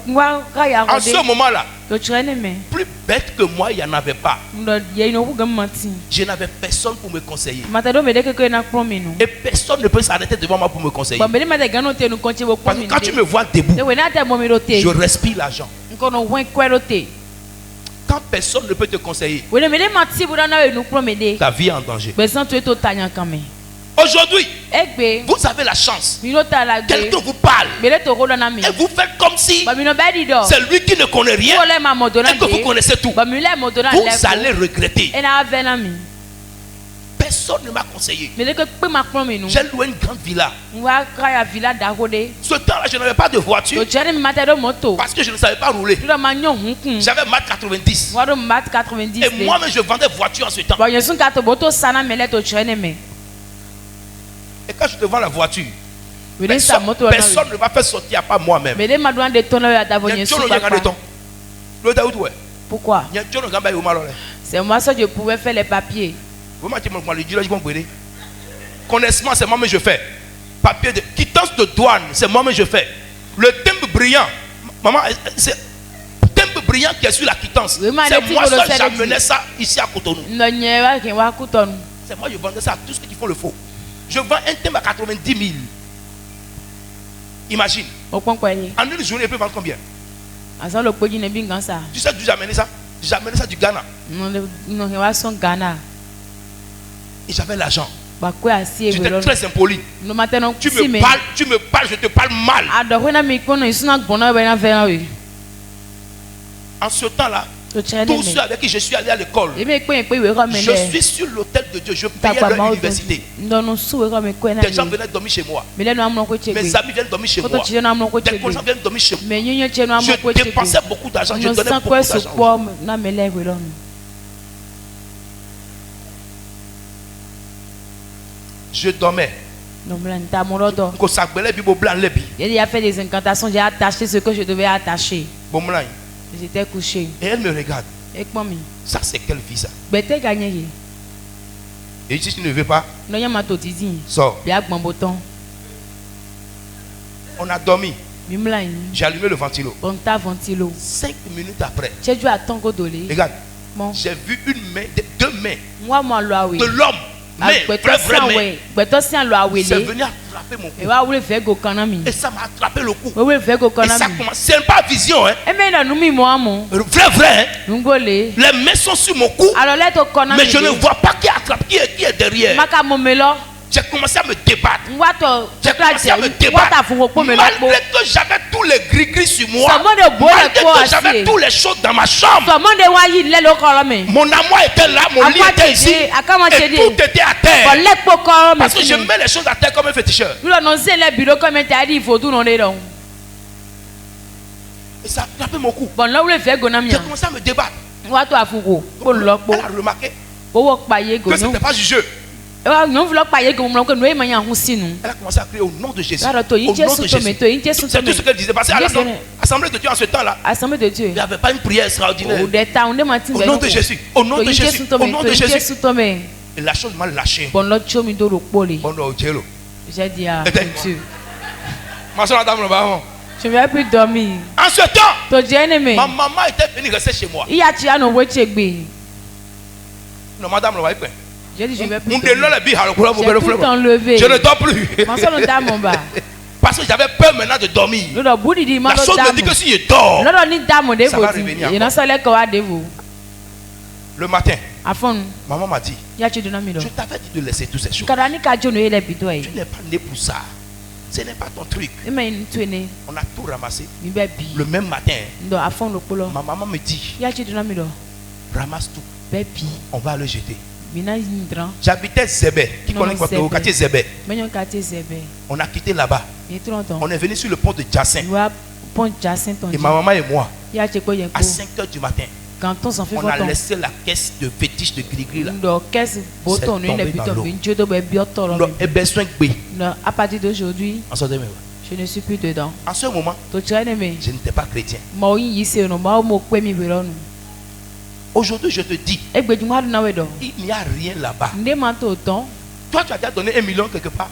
ce moment-là, plus bête que moi, il n'y en avait pas. Je n'avais personne pour me conseiller. Et personne personne ne peut s'arrêter devant moi pour me conseiller. Parce que quand tu me vois debout, je respire l'argent. Quand personne ne peut te conseiller, ta vie est en danger. Aujourd'hui, vous avez la chance. Quelqu'un vous parle et vous faites comme si c'est lui qui ne connaît rien et que vous connaissez tout. Vous allez regretter. Personne ne m'a conseillé. J'ai loué une grande villa. Ce temps-là, je n'avais pas de voiture parce que je ne savais pas rouler. J'avais mat 90. Et moi-même, je vendais voiture en ce temps. Et quand je te vends la voiture, personne ne va faire sortir à part moi-même. Pourquoi? C'est moi ça je pouvais faire les papiers. Connaissement, c'est moi-même je fais. Papier de quittance de douane, c'est moi-même je fais. Le timbre brillant, maman, c'est timbre brillant qui est sur la quittance. C'est moi seul j'amenais ça ici à Cotonou. C'est moi je vendais ça à tous ceux qui font le faux. Je vends un timbre à 90 000. Imagine. En une journée, il peut vendre combien? Tu sais d'où j'ai amené ça? J'ai amené ça du Ghana. Et j'avais l'argent. J'étais très impoli. Tu me parles, je te parle mal. En ce temps-là, tous ceux avec qui je suis allé à l'école, je suis sur l'autel de Dieu, je payais leur université. Des gens venaient dormir chez moi. Mes amis viennent dormir chez moi. Des gens viennent dormir chez moi. Je dépensais beaucoup d'argent, je donnais beaucoup d'argent. Je dormais. Il a fait des incantations, j'ai attaché ce que je devais attacher. J'étais couché. Et elle me regarde. Ça c'est quelle vie ça? Et si tu ne veux pas, sors. On a dormi. J'ai allumé le ventilo. 5 minutes après, regarde, j'ai vu une main, deux mains de l'homme. Mais c'est venu attraper mon cou. Et ça m'a attrapé le cou. Et ça commence. C'est pas vision, hein. Vrai, hein. Les mains sont sur mon cou. Mais je ne vois pas qui attrape, qui est derrière. J'ai commencé à me débattre. Malgré que j'avais tous les gris-gris sur moi, malgré que j'avais toutes les choses dans ma chambre, mon amour était là, mon lit était ici, et tout était à terre. Parce que je mets les choses à terre comme un féticheur. Et ça a attrapé mon cou. J'ai commencé à me débattre. Elle a remarqué que ce n'était pas du jeu. Elle a commencé à crier au nom de Jésus. Au nom de Jésus. C'est tout ce qu'elle disait. Parce qu'à l'Assemblée de Dieu en ce temps-là, il n'y avait pas une prière extraordinaire. Au nom de Jésus. Au nom de Jésus. Au nom de Jésus. Et la chose m'a lâché. J'ai dit à Dieu. Je ne vais plus dormir. En ce temps, ma maman était venue rester chez moi. Non, madame, j'ai dit je vais plus. Je ne dors plus. Parce que j'avais peur maintenant de dormir. La chose me dit que si je dors, ça va revenir. Le matin, maman m'a dit, je t'avais dit de laisser toutes ces choses. Tu n'es pas né pour ça. Ce n'est pas ton truc. On a tout ramassé. Le même matin, ma maman me dit, ramasse tout. On va le jeter. J'habitais Zébé. Qui connaît quoi? Au quartier Zébé. On a quitté là-bas. On est venu sur le pont de Jacin. Et ma maman et moi, à 5h du matin, on a laissé la caisse de fétiche de gris-gris là. C'est tombé dans l'eau. À partir d'aujourd'hui, je ne suis plus dedans. En ce moment, je n'étais pas chrétien. Aujourd'hui, je te dis, il n'y a rien là-bas. Toi, tu as déjà donné 1 million quelque part.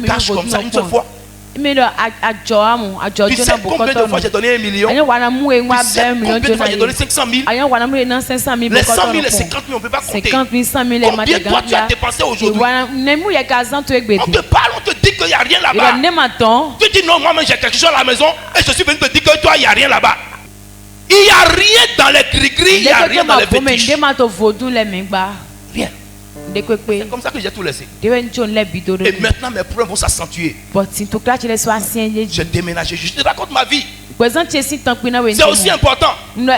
Cash comme ça une seule fois. Tu sais combien de fois j'ai donné 1 million? Tu sais combien de fois j'ai donné 500 000? Les 100 000 et 50 000, on ne peut pas compter. Combien de fois tu as dépensé aujourd'hui? On te parle, on te dit qu'il n'y a rien là-bas. Tu dis non, moi-même j'ai quelque chose à la maison et je suis venu te dire que toi, il n'y a rien là-bas. Il n'y a rien dans les gris-gris, il n'y a rien dans les fétiches. Rien. C'est comme ça que j'ai tout laissé. Et maintenant mes problèmes vont s'accentuer. J'ai déménagé, je te raconte ma vie. C'est aussi important. Mon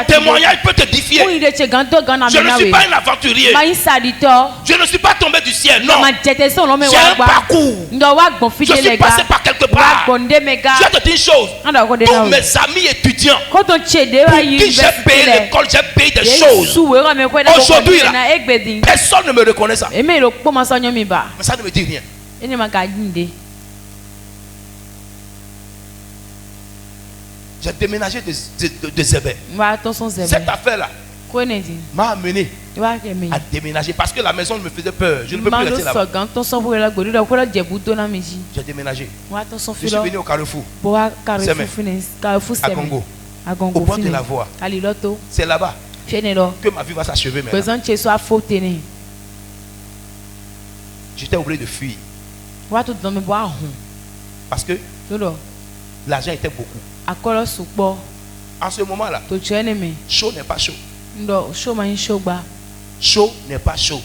témoignage peut te défier. Je ne suis pas un aventurier. Je ne suis pas tombé du ciel. Non. J'ai un parcours. Je suis passé par quelque part. Je vais te dire une chose. Tous mes amis étudiants pour qui j'ai payé l'école, j'ai payé des choses. Aujourd'hui, personne ne me reconnaît ça. Mais ça ne me dit rien. J'ai déménagé de Zébé. Cette affaire-là m'a amené à déménager parce que la maison me faisait peur. Je ne peux plus rester là-bas. J'ai déménagé. Je suis venu au Carrefour. À Congo. Au bord de la voie. C'est là-bas que ma vie va s'achever maintenant. J'étais obligé de fuir. Parce que l'argent était beaucoup. En ce moment-là, chaud n'est pas chaud. Chaud n'est pas chaud.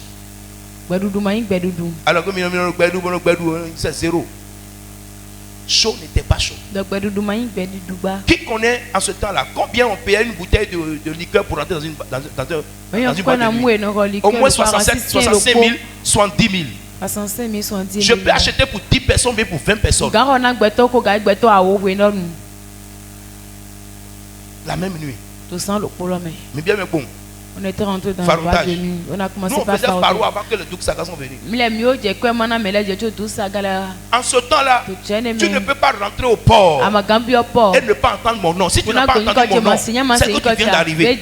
Alors que c'est zéro. Chaud n'était pas chaud. Qui connaît en ce temps-là combien on payait une bouteille de liqueur pour rentrer dans une boîte de nuit? Au moins 65 000, 70 000. Je peux acheter pour 10 personnes, mais pour 20 personnes. La même nuit. Mais bien, mais bon. On était rentré dans la boîte de nuit. On a commencé par faire Farou avant que les Douksaga sont venus. En ce temps-là, tu ne peux pas rentrer au port et ne pas entendre mon nom. Si tu n'as pas entendu mon nom, c'est que tu viens d'arriver.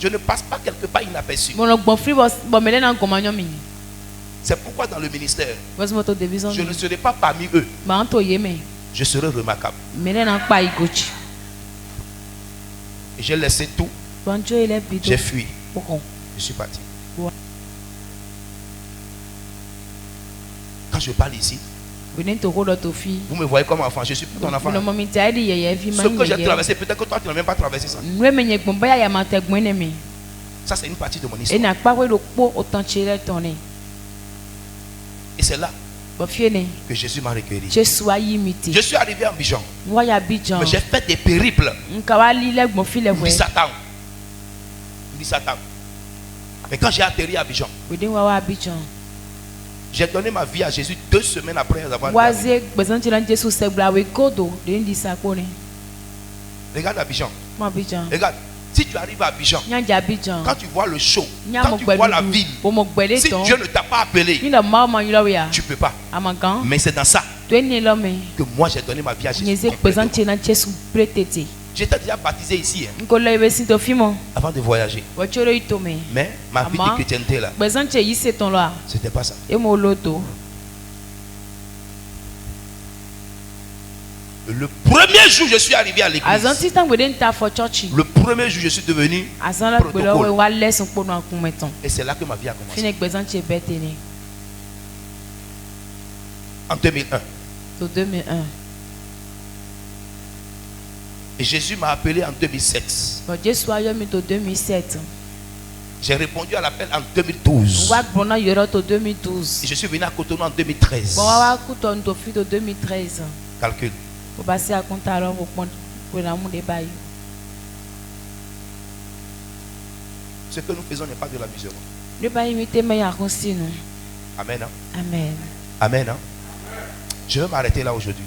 Je ne passe pas quelque part inaperçu. C'est pourquoi dans le ministère, je ne serai pas parmi eux. Je serai remarquable. Et j'ai laissé tout. J'ai fui. Je suis parti. Quand je parle ici, vous me voyez comme enfant. Je suis plus ton enfant. Ce que j'ai traversé, peut-être que toi tu n'as même pas traversé ça. Ça c'est une partie de mon histoire. Et c'est là que Jésus m'a recueilli. Je suis arrivé à Abidjan. Mais j'ai fait des périples. Mais quand j'ai atterri à Abidjan, j'ai donné ma vie à Jésus 2 semaines après avoir atterri. Regarde Abidjan. Regarde. Si tu arrives à Abidjan, quand tu vois le show, quand tu vois la ville, si Dieu ne t'a pas appelé, tu ne peux pas. Mais c'est dans ça que moi j'ai donné ma vie à Jésus. J'étais déjà baptisé ici avant de voyager. Mais ma vie de chrétienté là, c'était pas ça. Le premier jour je suis arrivé à l'église. Le premier jour je suis devenu protocole. Et c'est là que ma vie a commencé. En 2001. Et Jésus m'a appelé en 2007. J'ai répondu à l'appel en 2012. Et je suis venu à Cotonou en 2013. Calcule. Ce que nous faisons n'est pas de l'amusement. Amen. Hein? Amen. Amen. Hein? Je vais m'arrêter là aujourd'hui.